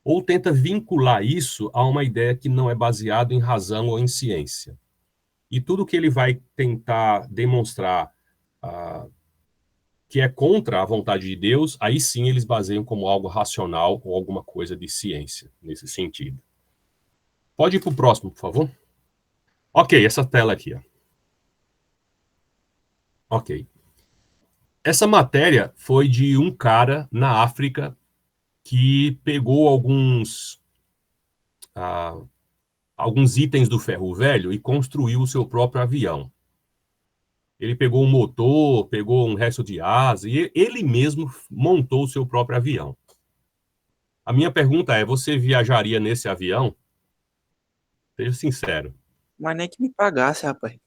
ou tentam vincular isso a uma ideia que não é baseada em razão ou em ciência. E tudo que ele vai tentar demonstrar que é contra a vontade de Deus, aí sim eles baseiam como algo racional ou alguma coisa de ciência, nesse sentido. Pode ir para o próximo, por favor? Ok, essa tela aqui. Ó. Ok. Essa matéria foi de um cara na África que pegou alguns itens do ferro velho e construiu o seu próprio avião. Ele pegou um motor, pegou um resto de asa e ele mesmo montou o seu próprio avião. A minha pergunta é, você viajaria nesse avião? Seja sincero. Mas nem que me pagasse, rapaz.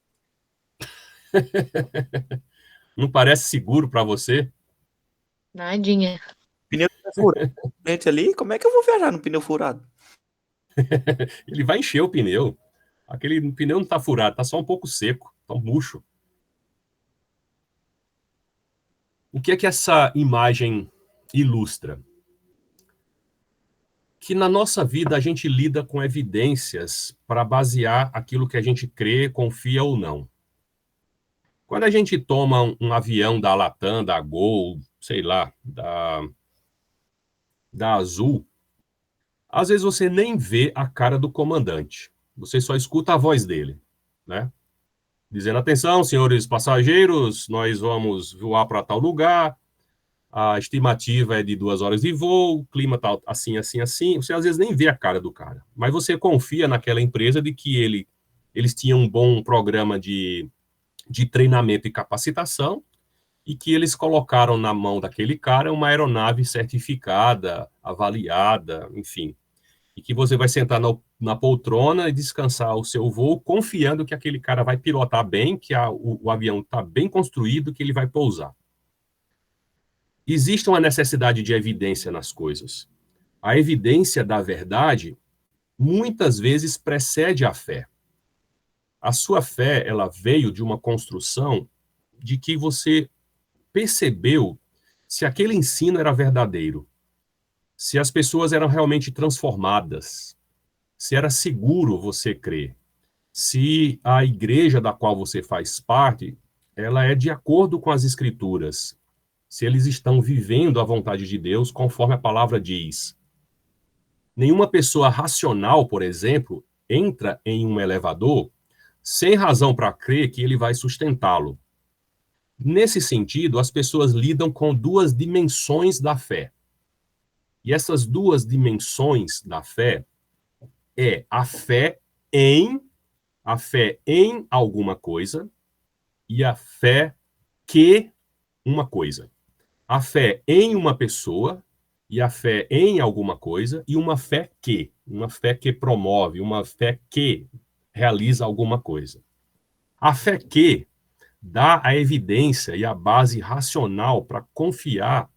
Não parece seguro para você? Nadinha. Pneu tá furado. Gente ali, como é que eu vou viajar no pneu furado? Ele vai encher o pneu. Aquele pneu não está furado, está só um pouco seco, está um murcho. O que é que essa imagem ilustra? Que na nossa vida a gente lida com evidências para basear aquilo que a gente crê, confia ou não. Quando a gente toma um avião da Latam, da Gol, sei lá, da Azul, às vezes você nem vê a cara do comandante. Você só escuta a voz dele, né? Dizendo, atenção, senhores passageiros, nós vamos voar para tal lugar, a estimativa é de 2 horas de voo, o clima tá assim, assim, assim. Você às vezes nem vê a cara do cara, mas você confia naquela empresa de que eles tinham um bom programa de treinamento e capacitação e que eles colocaram na mão daquele cara uma aeronave certificada, avaliada, enfim. E que você vai sentar na poltrona e descansar o seu voo, confiando que aquele cara vai pilotar bem, que o avião está bem construído, que ele vai pousar. Existe uma necessidade de evidência nas coisas. A evidência da verdade, muitas vezes, precede a fé. A sua fé, ela veio de uma construção de que você percebeu se aquele ensino era verdadeiro, se as pessoas eram realmente transformadas, se era seguro você crer, se a igreja da qual você faz parte, ela é de acordo com as escrituras, se eles estão vivendo a vontade de Deus conforme a palavra diz. Nenhuma pessoa racional, por exemplo, entra em um elevador sem razão para crer que ele vai sustentá-lo. Nesse sentido, as pessoas lidam com 2 dimensões da fé. E essas 2 dimensões da fé é a fé em alguma coisa e a fé que uma coisa. A fé em uma pessoa e a fé em alguma coisa e uma fé que promove, uma fé que realiza alguma coisa. A fé que dá a evidência e a base racional para confiar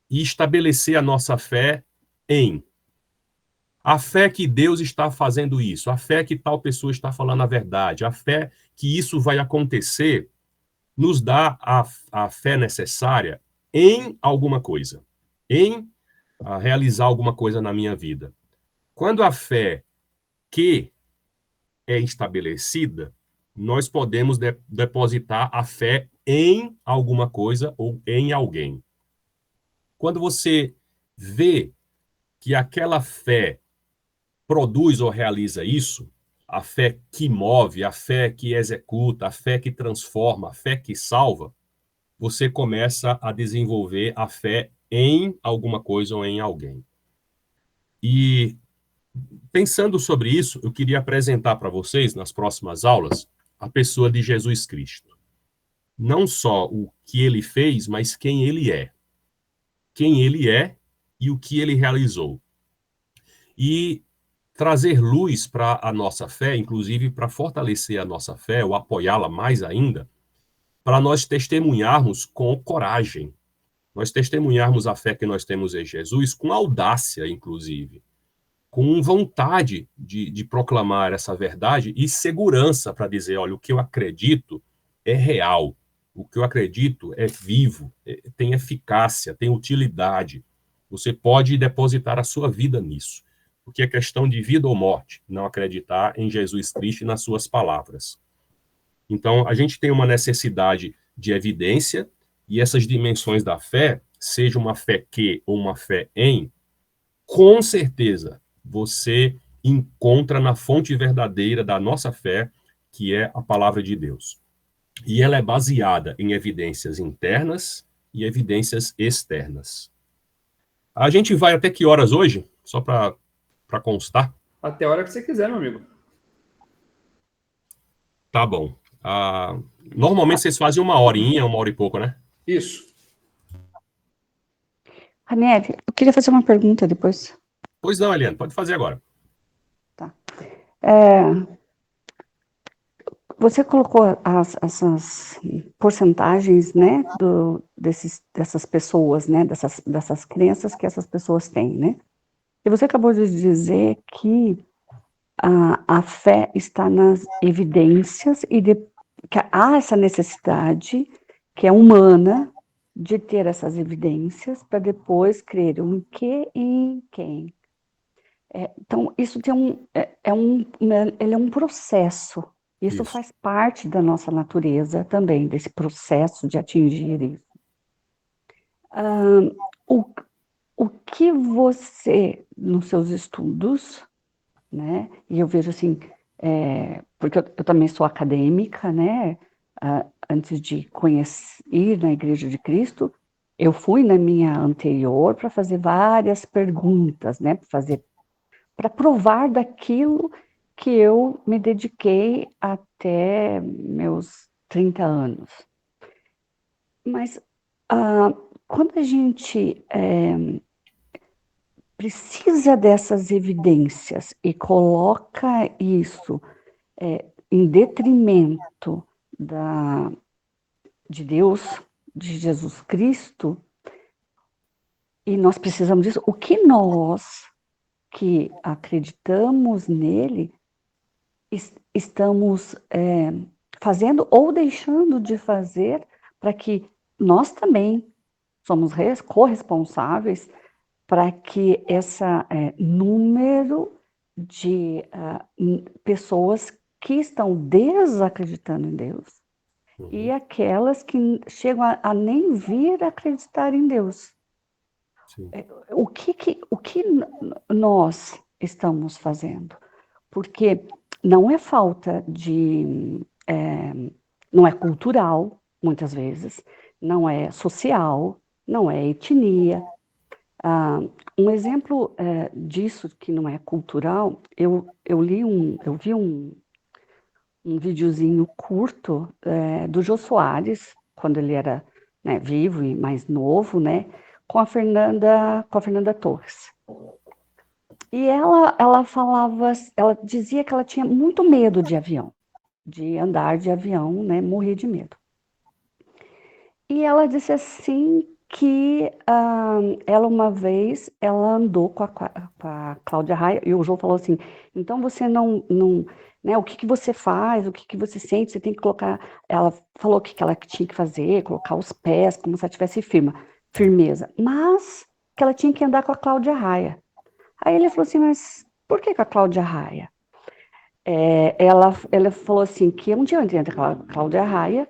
e estabelecer a nossa fé em. A fé que Deus está fazendo isso, a fé que tal pessoa está falando a verdade, a fé que isso vai acontecer, nos dá a fé necessária em alguma coisa, em realizar alguma coisa na minha vida. Quando a fé que é estabelecida, nós podemos depositar a fé em alguma coisa ou em alguém. Quando você vê que aquela fé produz ou realiza isso, a fé que move, a fé que executa, a fé que transforma, a fé que salva, você começa a desenvolver a fé em alguma coisa ou em alguém. E pensando sobre isso, eu queria apresentar para vocês, nas próximas aulas, a pessoa de Jesus Cristo. Não só o que ele fez, mas quem ele é. Quem ele é e o que ele realizou. E trazer luz para a nossa fé, inclusive para fortalecer a nossa fé, ou apoiá-la mais ainda, para nós testemunharmos com coragem. Nós testemunharmos a fé que nós temos em Jesus com audácia, inclusive. Com vontade de proclamar essa verdade e segurança para dizer, olha, o que eu acredito é real, o que eu acredito é vivo, tem eficácia, tem utilidade. Você pode depositar a sua vida nisso, porque é questão de vida ou morte, não acreditar em Jesus Cristo e nas suas palavras. Então, a gente tem uma necessidade de evidência, e essas dimensões da fé, seja uma fé que ou uma fé em, com certeza, você encontra na fonte verdadeira da nossa fé, que é a palavra de Deus. E ela é baseada em evidências internas e evidências externas. A gente vai até que horas hoje? Só para constar. Até a hora que você quiser, meu amigo. Tá bom. Normalmente vocês fazem 1 hora e pouco, né? Isso. Ranieri, eu queria fazer uma pergunta depois. Pois não, Eliane, pode fazer agora. Tá. Você colocou essas porcentagens, né, dessas pessoas, né, dessas crenças que essas pessoas têm, né? E você acabou de dizer que a fé está nas evidências e que há essa necessidade que é humana de ter essas evidências para depois crer em que e em quem. Então, isso tem ele é um processo. Isso faz parte da nossa natureza também, desse processo de atingir isso. O que você, nos seus estudos, né, e eu vejo assim, porque eu também sou acadêmica, né, antes de ir na Igreja de Cristo, eu fui na minha anterior para fazer várias perguntas, né, para provar daquilo que eu me dediquei até meus 30 anos. Mas quando a gente precisa dessas evidências e coloca isso em detrimento de Deus, de Jesus Cristo, e nós precisamos disso, o que nós que acreditamos nele estamos fazendo ou deixando de fazer para que nós também somos corresponsáveis para que esse número de pessoas que estão desacreditando em Deus e aquelas que chegam a nem vir acreditar em Deus. Sim. O que nós estamos fazendo? Porque não é falta de... não é cultural, muitas vezes, não é social, não é etnia. Um exemplo disso que não é cultural, eu vi um videozinho curto do Jô Soares, quando ele era vivo e mais novo, né, com a Fernanda Torres. E ela falava, ela dizia que ela tinha muito medo de avião, de andar de avião, né, morria de medo. E ela disse assim que ela uma vez, ela andou com a Cláudia Raia, e o Jô falou assim, então você não né, o que você faz, o que você sente, você tem que colocar, ela falou o que ela tinha que fazer, colocar os pés, como se ela tivesse firmeza, mas que ela tinha que andar com a Cláudia Raia. Aí ele falou assim, mas por que com a Cláudia Raia? Ela falou assim, que um dia eu entrei com a Cláudia Raia,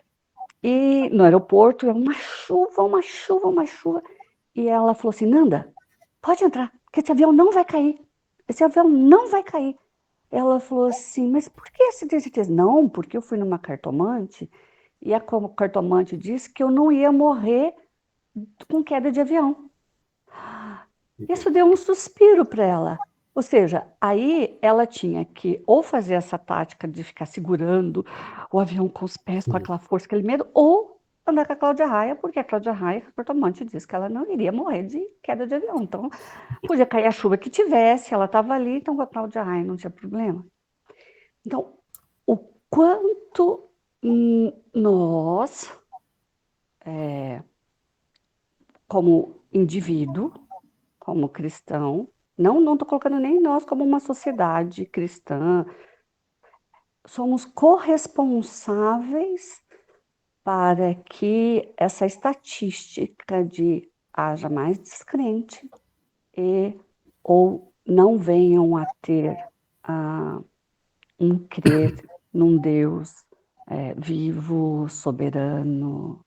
e no aeroporto, uma chuva, e ela falou assim, Nanda, pode entrar, porque esse avião não vai cair. esse avião não vai cair. Ela falou assim, mas por que você tem certeza? Não, porque eu fui numa cartomante e a cartomante disse que eu não ia morrer com queda de avião. Isso deu um suspiro para ela. Ou seja, aí ela tinha que ou fazer essa tática de ficar segurando o avião com os pés, com aquela força, aquele medo, ou andar com a Cláudia Raia, porque a Cláudia Raia, a cartomante, disse que ela não iria morrer de queda de avião. Então, podia cair a chuva que tivesse, ela estava ali, então com a Cláudia Raia não tinha problema. Então, o quanto nós, como indivíduo, como cristão, não estou colocando nem nós como uma sociedade cristã, somos corresponsáveis para que essa estatística de haja mais descrente ou não venham a ter um crer num Deus vivo, soberano.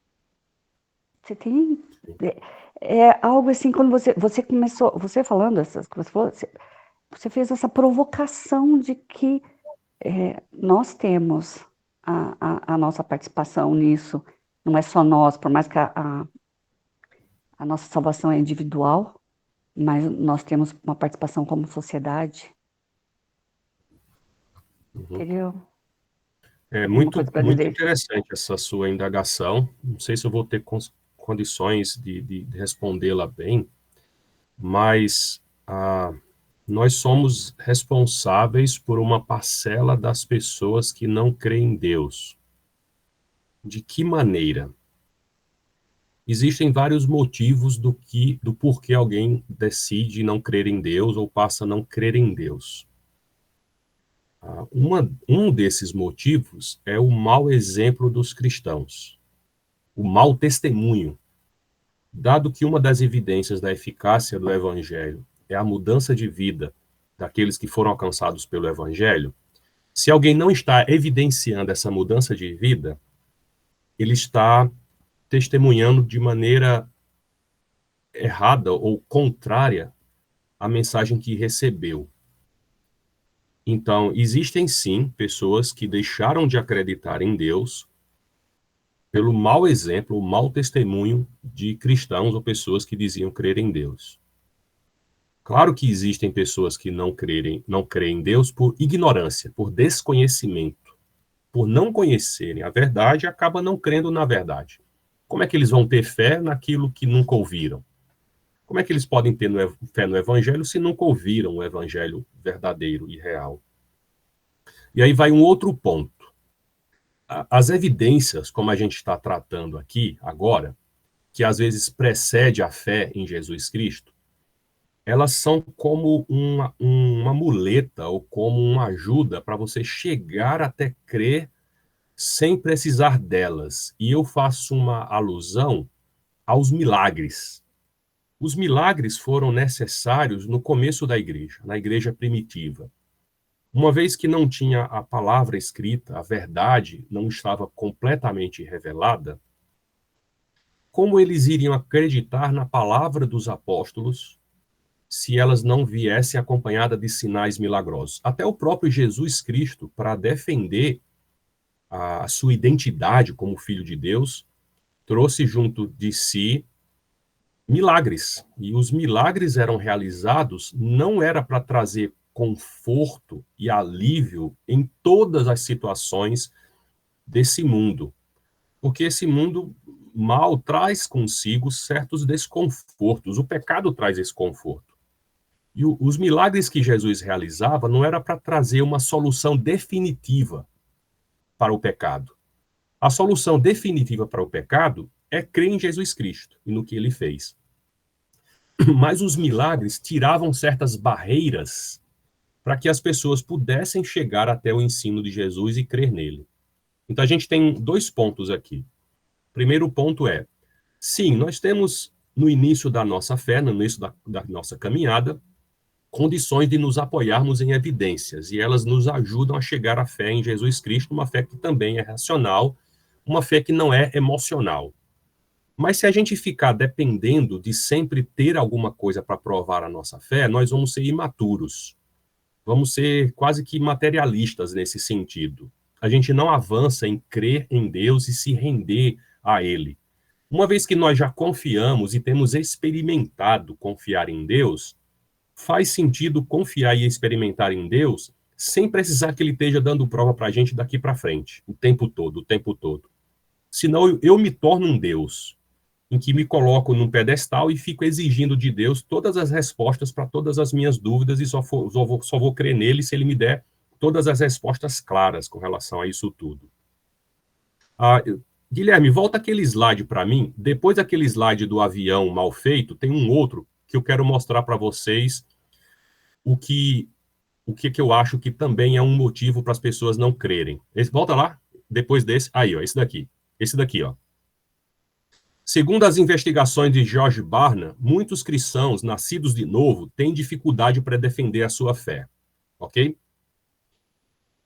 Você tem... É algo assim, quando você começou, você falando essas coisas, você fez essa provocação de que nós temos a nossa participação nisso, não é só nós, por mais que a nossa salvação é individual, mas nós temos uma participação como sociedade. Entendeu? É muito interessante essa sua indagação. Não sei se eu vou ter condições de respondê-la bem, mas nós somos responsáveis por uma parcela das pessoas que não creem em Deus. De que maneira? Existem vários motivos do porquê alguém decide não crer em Deus ou passa a não crer em Deus. Um desses motivos é o mau exemplo dos cristãos, o mau testemunho. Dado que uma das evidências da eficácia do Evangelho é a mudança de vida daqueles que foram alcançados pelo Evangelho, se alguém não está evidenciando essa mudança de vida, ele está testemunhando de maneira errada ou contrária à mensagem que recebeu. Então, existem sim pessoas que deixaram de acreditar em Deus pelo mau exemplo, o mau testemunho de cristãos ou pessoas que diziam crer em Deus. Claro que existem pessoas que não creem em Deus por ignorância, por desconhecimento, por não conhecerem a verdade, acabam não crendo na verdade. Como é que eles vão ter fé naquilo que nunca ouviram? Como é que eles podem ter fé no Evangelho se nunca ouviram o Evangelho verdadeiro e real? E aí vai um outro ponto. As evidências, como a gente está tratando aqui agora, que às vezes precede a fé em Jesus Cristo, elas são como uma muleta ou como uma ajuda para você chegar até crer sem precisar delas. E eu faço uma alusão aos milagres. Os milagres foram necessários no começo da igreja, na igreja primitiva. Uma vez que não tinha a palavra escrita, a verdade não estava completamente revelada, como eles iriam acreditar na palavra dos apóstolos se elas não viessem acompanhadas de sinais milagrosos? Até o próprio Jesus Cristo, para defender a sua identidade como Filho de Deus, trouxe junto de si milagres. E os milagres eram realizados, não era para trazer conforto e alívio em todas as situações desse mundo, porque esse mundo mal traz consigo certos desconfortos. O pecado traz esse conforto. E os milagres que Jesus realizava não era para trazer uma solução definitiva para o pecado. A solução definitiva para o pecado é crer em Jesus Cristo e no que ele fez. Mas os milagres tiravam certas barreiras para que as pessoas pudessem chegar até o ensino de Jesus e crer nele. Então a gente tem 2 pontos aqui. O primeiro ponto é, sim, nós temos no início da nossa fé, no início da nossa caminhada, condições de nos apoiarmos em evidências, e elas nos ajudam a chegar à fé em Jesus Cristo, uma fé que também é racional, uma fé que não é emocional. Mas se a gente ficar dependendo de sempre ter alguma coisa para provar a nossa fé, nós vamos ser imaturos. Vamos ser quase que materialistas nesse sentido. A gente não avança em crer em Deus e se render a Ele. Uma vez que nós já confiamos e temos experimentado confiar em Deus, faz sentido confiar e experimentar em Deus sem precisar que Ele esteja dando prova para a gente daqui para frente, o tempo todo, o tempo todo. Senão eu me torno um Deus, em que me coloco num pedestal e fico exigindo de Deus todas as respostas para todas as minhas dúvidas e só vou crer nele se ele me der todas as respostas claras com relação a isso tudo. Guilherme, volta aquele slide para mim. Depois daquele slide do avião mal feito, tem um outro que eu quero mostrar para vocês o que eu acho que também é um motivo para as pessoas não crerem. Volta lá, depois desse. Aí, ó, esse daqui, ó. Segundo as investigações de George Barna, muitos cristãos nascidos de novo têm dificuldade para defender a sua fé, ok?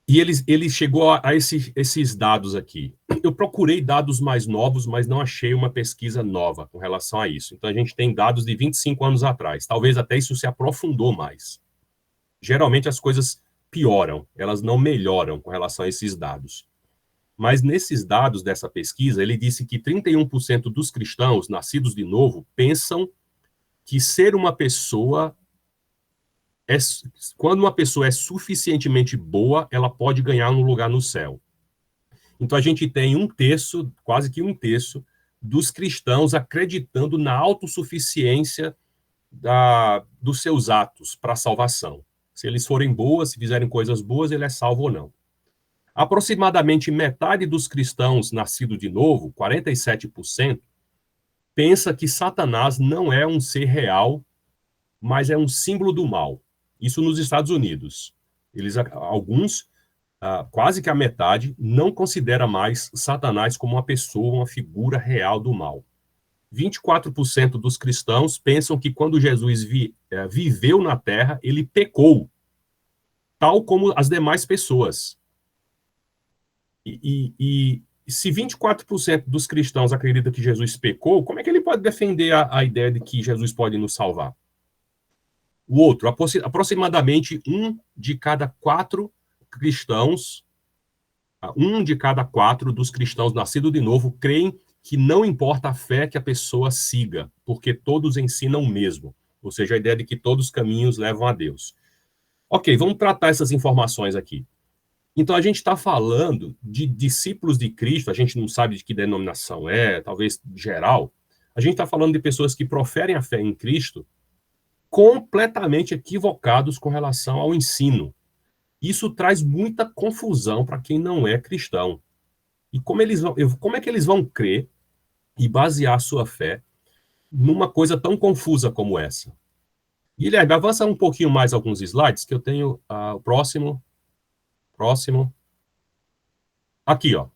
E ele chegou a esses dados aqui. Eu procurei dados mais novos, mas não achei uma pesquisa nova com relação a isso. Então, a gente tem dados de 25 anos atrás. Talvez até isso se aprofundou mais. Geralmente, as coisas pioram, elas não melhoram com relação a esses dados. Mas nesses dados dessa pesquisa, ele disse que 31% dos cristãos nascidos de novo pensam que ser uma pessoa quando uma pessoa é suficientemente boa, ela pode ganhar um lugar no céu. Então a gente tem quase que um terço dos cristãos acreditando na autossuficiência dos seus atos para a salvação. Se eles forem boas, se fizerem coisas boas, ele é salvo ou não. Aproximadamente metade dos cristãos nascidos de novo, 47%, pensa que Satanás não é um ser real, mas é um símbolo do mal. Isso nos Estados Unidos. Alguns, quase que a metade, não considera mais Satanás como uma pessoa, uma figura real do mal. 24% dos cristãos pensam que quando Jesus viveu na Terra, ele pecou, tal como as demais pessoas. E se 24% dos cristãos acreditam que Jesus pecou, como é que ele pode defender a ideia de que Jesus pode nos salvar? O outro, aproximadamente um de cada quatro dos cristãos nascidos de novo creem que não importa a fé que a pessoa siga, porque todos ensinam o mesmo. Ou seja, a ideia de que todos os caminhos levam a Deus. Ok, vamos tratar essas informações aqui. Então, a gente está falando de discípulos de Cristo, a gente não sabe de que denominação talvez geral. A gente está falando de pessoas que proferem a fé em Cristo completamente equivocados com relação ao ensino. Isso traz muita confusão para quem não é cristão. E como é que eles vão crer e basear a sua fé numa coisa tão confusa como essa? Guilherme, avança um pouquinho mais alguns slides, que eu tenho o próximo. Aqui, ó.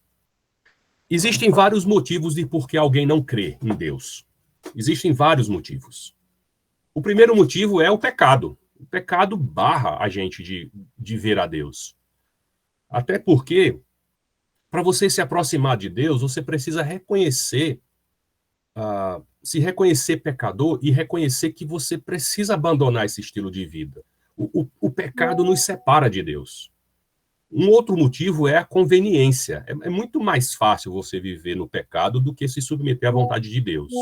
Existem vários motivos de por que alguém não crê em Deus. Existem vários motivos. O primeiro motivo é o pecado. O pecado barra a gente de ver a Deus. Até porque, para você se aproximar de Deus, você precisa se reconhecer pecador e reconhecer que você precisa abandonar esse estilo de vida. O pecado nos separa de Deus. Um outro motivo é a conveniência. É muito mais fácil você viver no pecado do que se submeter à vontade de Deus.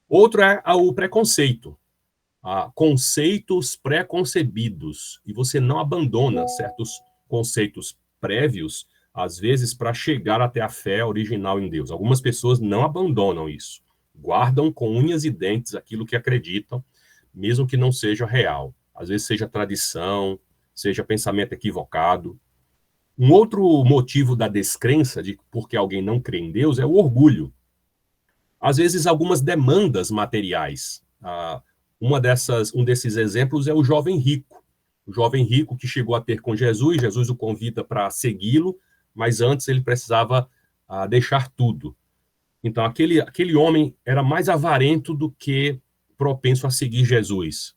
Outro é o preconceito. Conceitos pré-concebidos. E você não abandona certos conceitos prévios, às vezes, para chegar até a fé original em Deus. Algumas pessoas não abandonam isso. Guardam com unhas e dentes aquilo que acreditam, mesmo que não seja real. Às vezes seja tradição, seja pensamento equivocado. Um outro motivo da descrença de por que alguém não crê em Deus é o orgulho. Às vezes, algumas demandas materiais. Um desses exemplos é o jovem rico. O jovem rico que chegou a ter com Jesus, Jesus o convida para segui-lo, mas antes ele precisava deixar tudo. Então, aquele homem era mais avarento do que propenso a seguir Jesus.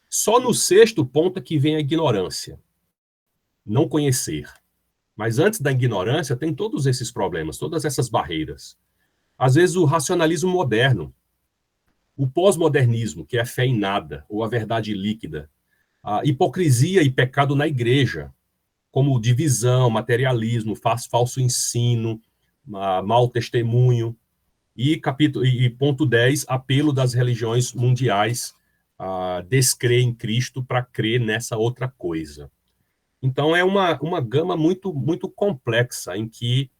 Só no sexto ponto é que vem a ignorância. Não conhecer. Mas antes da ignorância, tem todos esses problemas, todas essas barreiras. Às vezes, o racionalismo moderno, o pós-modernismo, que é a fé em nada, ou a verdade líquida. A hipocrisia e pecado na igreja, como divisão, materialismo, falso ensino, mau testemunho. E ponto 10, apelo das religiões mundiais a descrer em Cristo para crer nessa outra coisa. Então, é uma gama muito, muito complexa, em que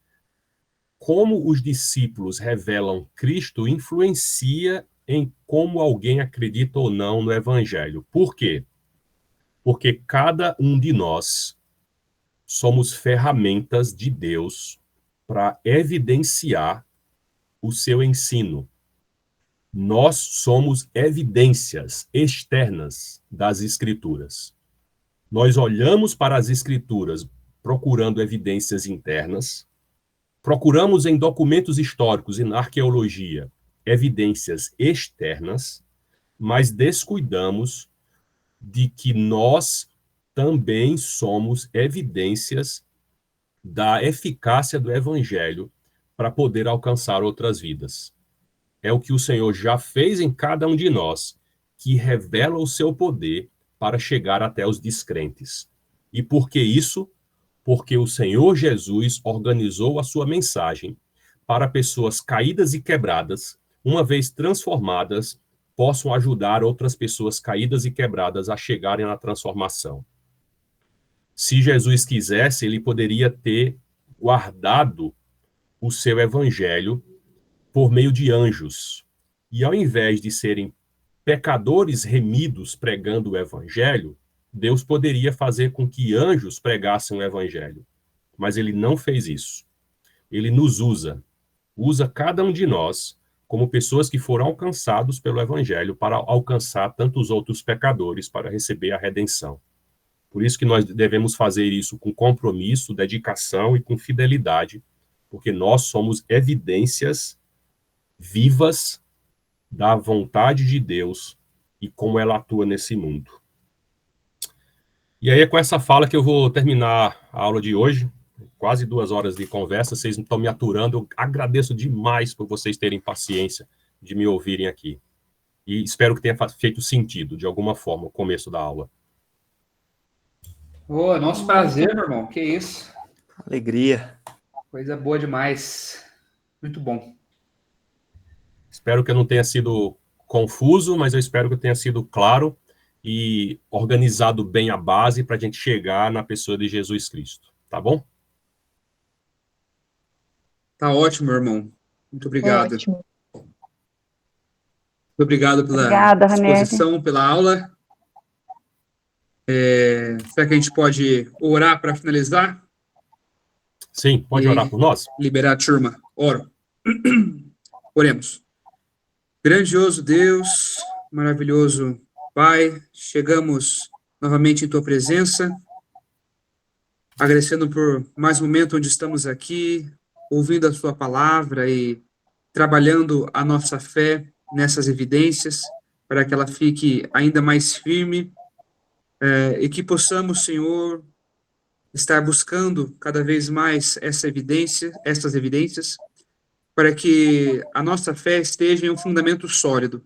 como os discípulos revelam Cristo influencia em como alguém acredita ou não no Evangelho. Por quê? Porque cada um de nós somos ferramentas de Deus para evidenciar o seu ensino. Nós somos evidências externas das Escrituras. Nós olhamos para as Escrituras procurando evidências internas, procuramos em documentos históricos e na arqueologia evidências externas, mas descuidamos de que nós também somos evidências da eficácia do Evangelho para poder alcançar outras vidas. É o que o Senhor já fez em cada um de nós, que revela o seu poder para chegar até os descrentes. E por que isso? Porque o Senhor Jesus organizou a sua mensagem para pessoas caídas e quebradas, uma vez transformadas, possam ajudar outras pessoas caídas e quebradas a chegarem na transformação. Se Jesus quisesse, ele poderia ter guardado o seu evangelho por meio de anjos. E ao invés de serem pecadores remidos pregando o evangelho, Deus poderia fazer com que anjos pregassem o evangelho. Mas ele não fez isso. Ele nos usa cada um de nós como pessoas que foram alcançados pelo evangelho para alcançar tantos outros pecadores para receber a redenção. Por isso que nós devemos fazer isso com compromisso, dedicação e com fidelidade, porque nós somos evidências vivas da vontade de Deus e como ela atua nesse mundo. E aí é com essa fala que eu vou terminar a aula de hoje. Quase 2 horas de conversa, vocês estão me aturando. Eu agradeço demais por vocês terem paciência de me ouvirem aqui. E espero que tenha feito sentido, de alguma forma, o começo da aula. Nosso prazer, meu irmão. Que isso. Alegria. Coisa boa demais. Muito bom. Espero que eu não tenha sido confuso, mas eu espero que eu tenha sido claro e organizado bem a base para a gente chegar na pessoa de Jesus Cristo. Tá bom? Tá ótimo, meu irmão. Muito obrigado. Ótimo. Muito obrigado pela Obrigada, exposição, pela aula. Será que a gente pode orar para finalizar? Sim, pode orar por nós? Liberar a turma. Oro. Oremos. Grandioso Deus, maravilhoso Pai, chegamos novamente em Tua presença, agradecendo por mais um momento onde estamos aqui, ouvindo a Sua palavra e trabalhando a nossa fé nessas evidências, para que ela fique ainda mais firme, e que possamos, Senhor, estar buscando cada vez mais essas evidências, para que a nossa fé esteja em um fundamento sólido.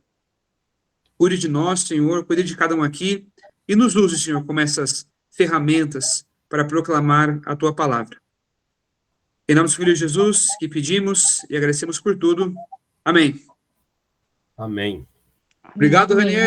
Cuide de nós, Senhor, cuide de cada um aqui, e nos use, Senhor, como essas ferramentas para proclamar a Tua palavra. Em nome do Filho de Jesus, que pedimos e agradecemos por tudo. Amém. Amém. Obrigado, Ranieri.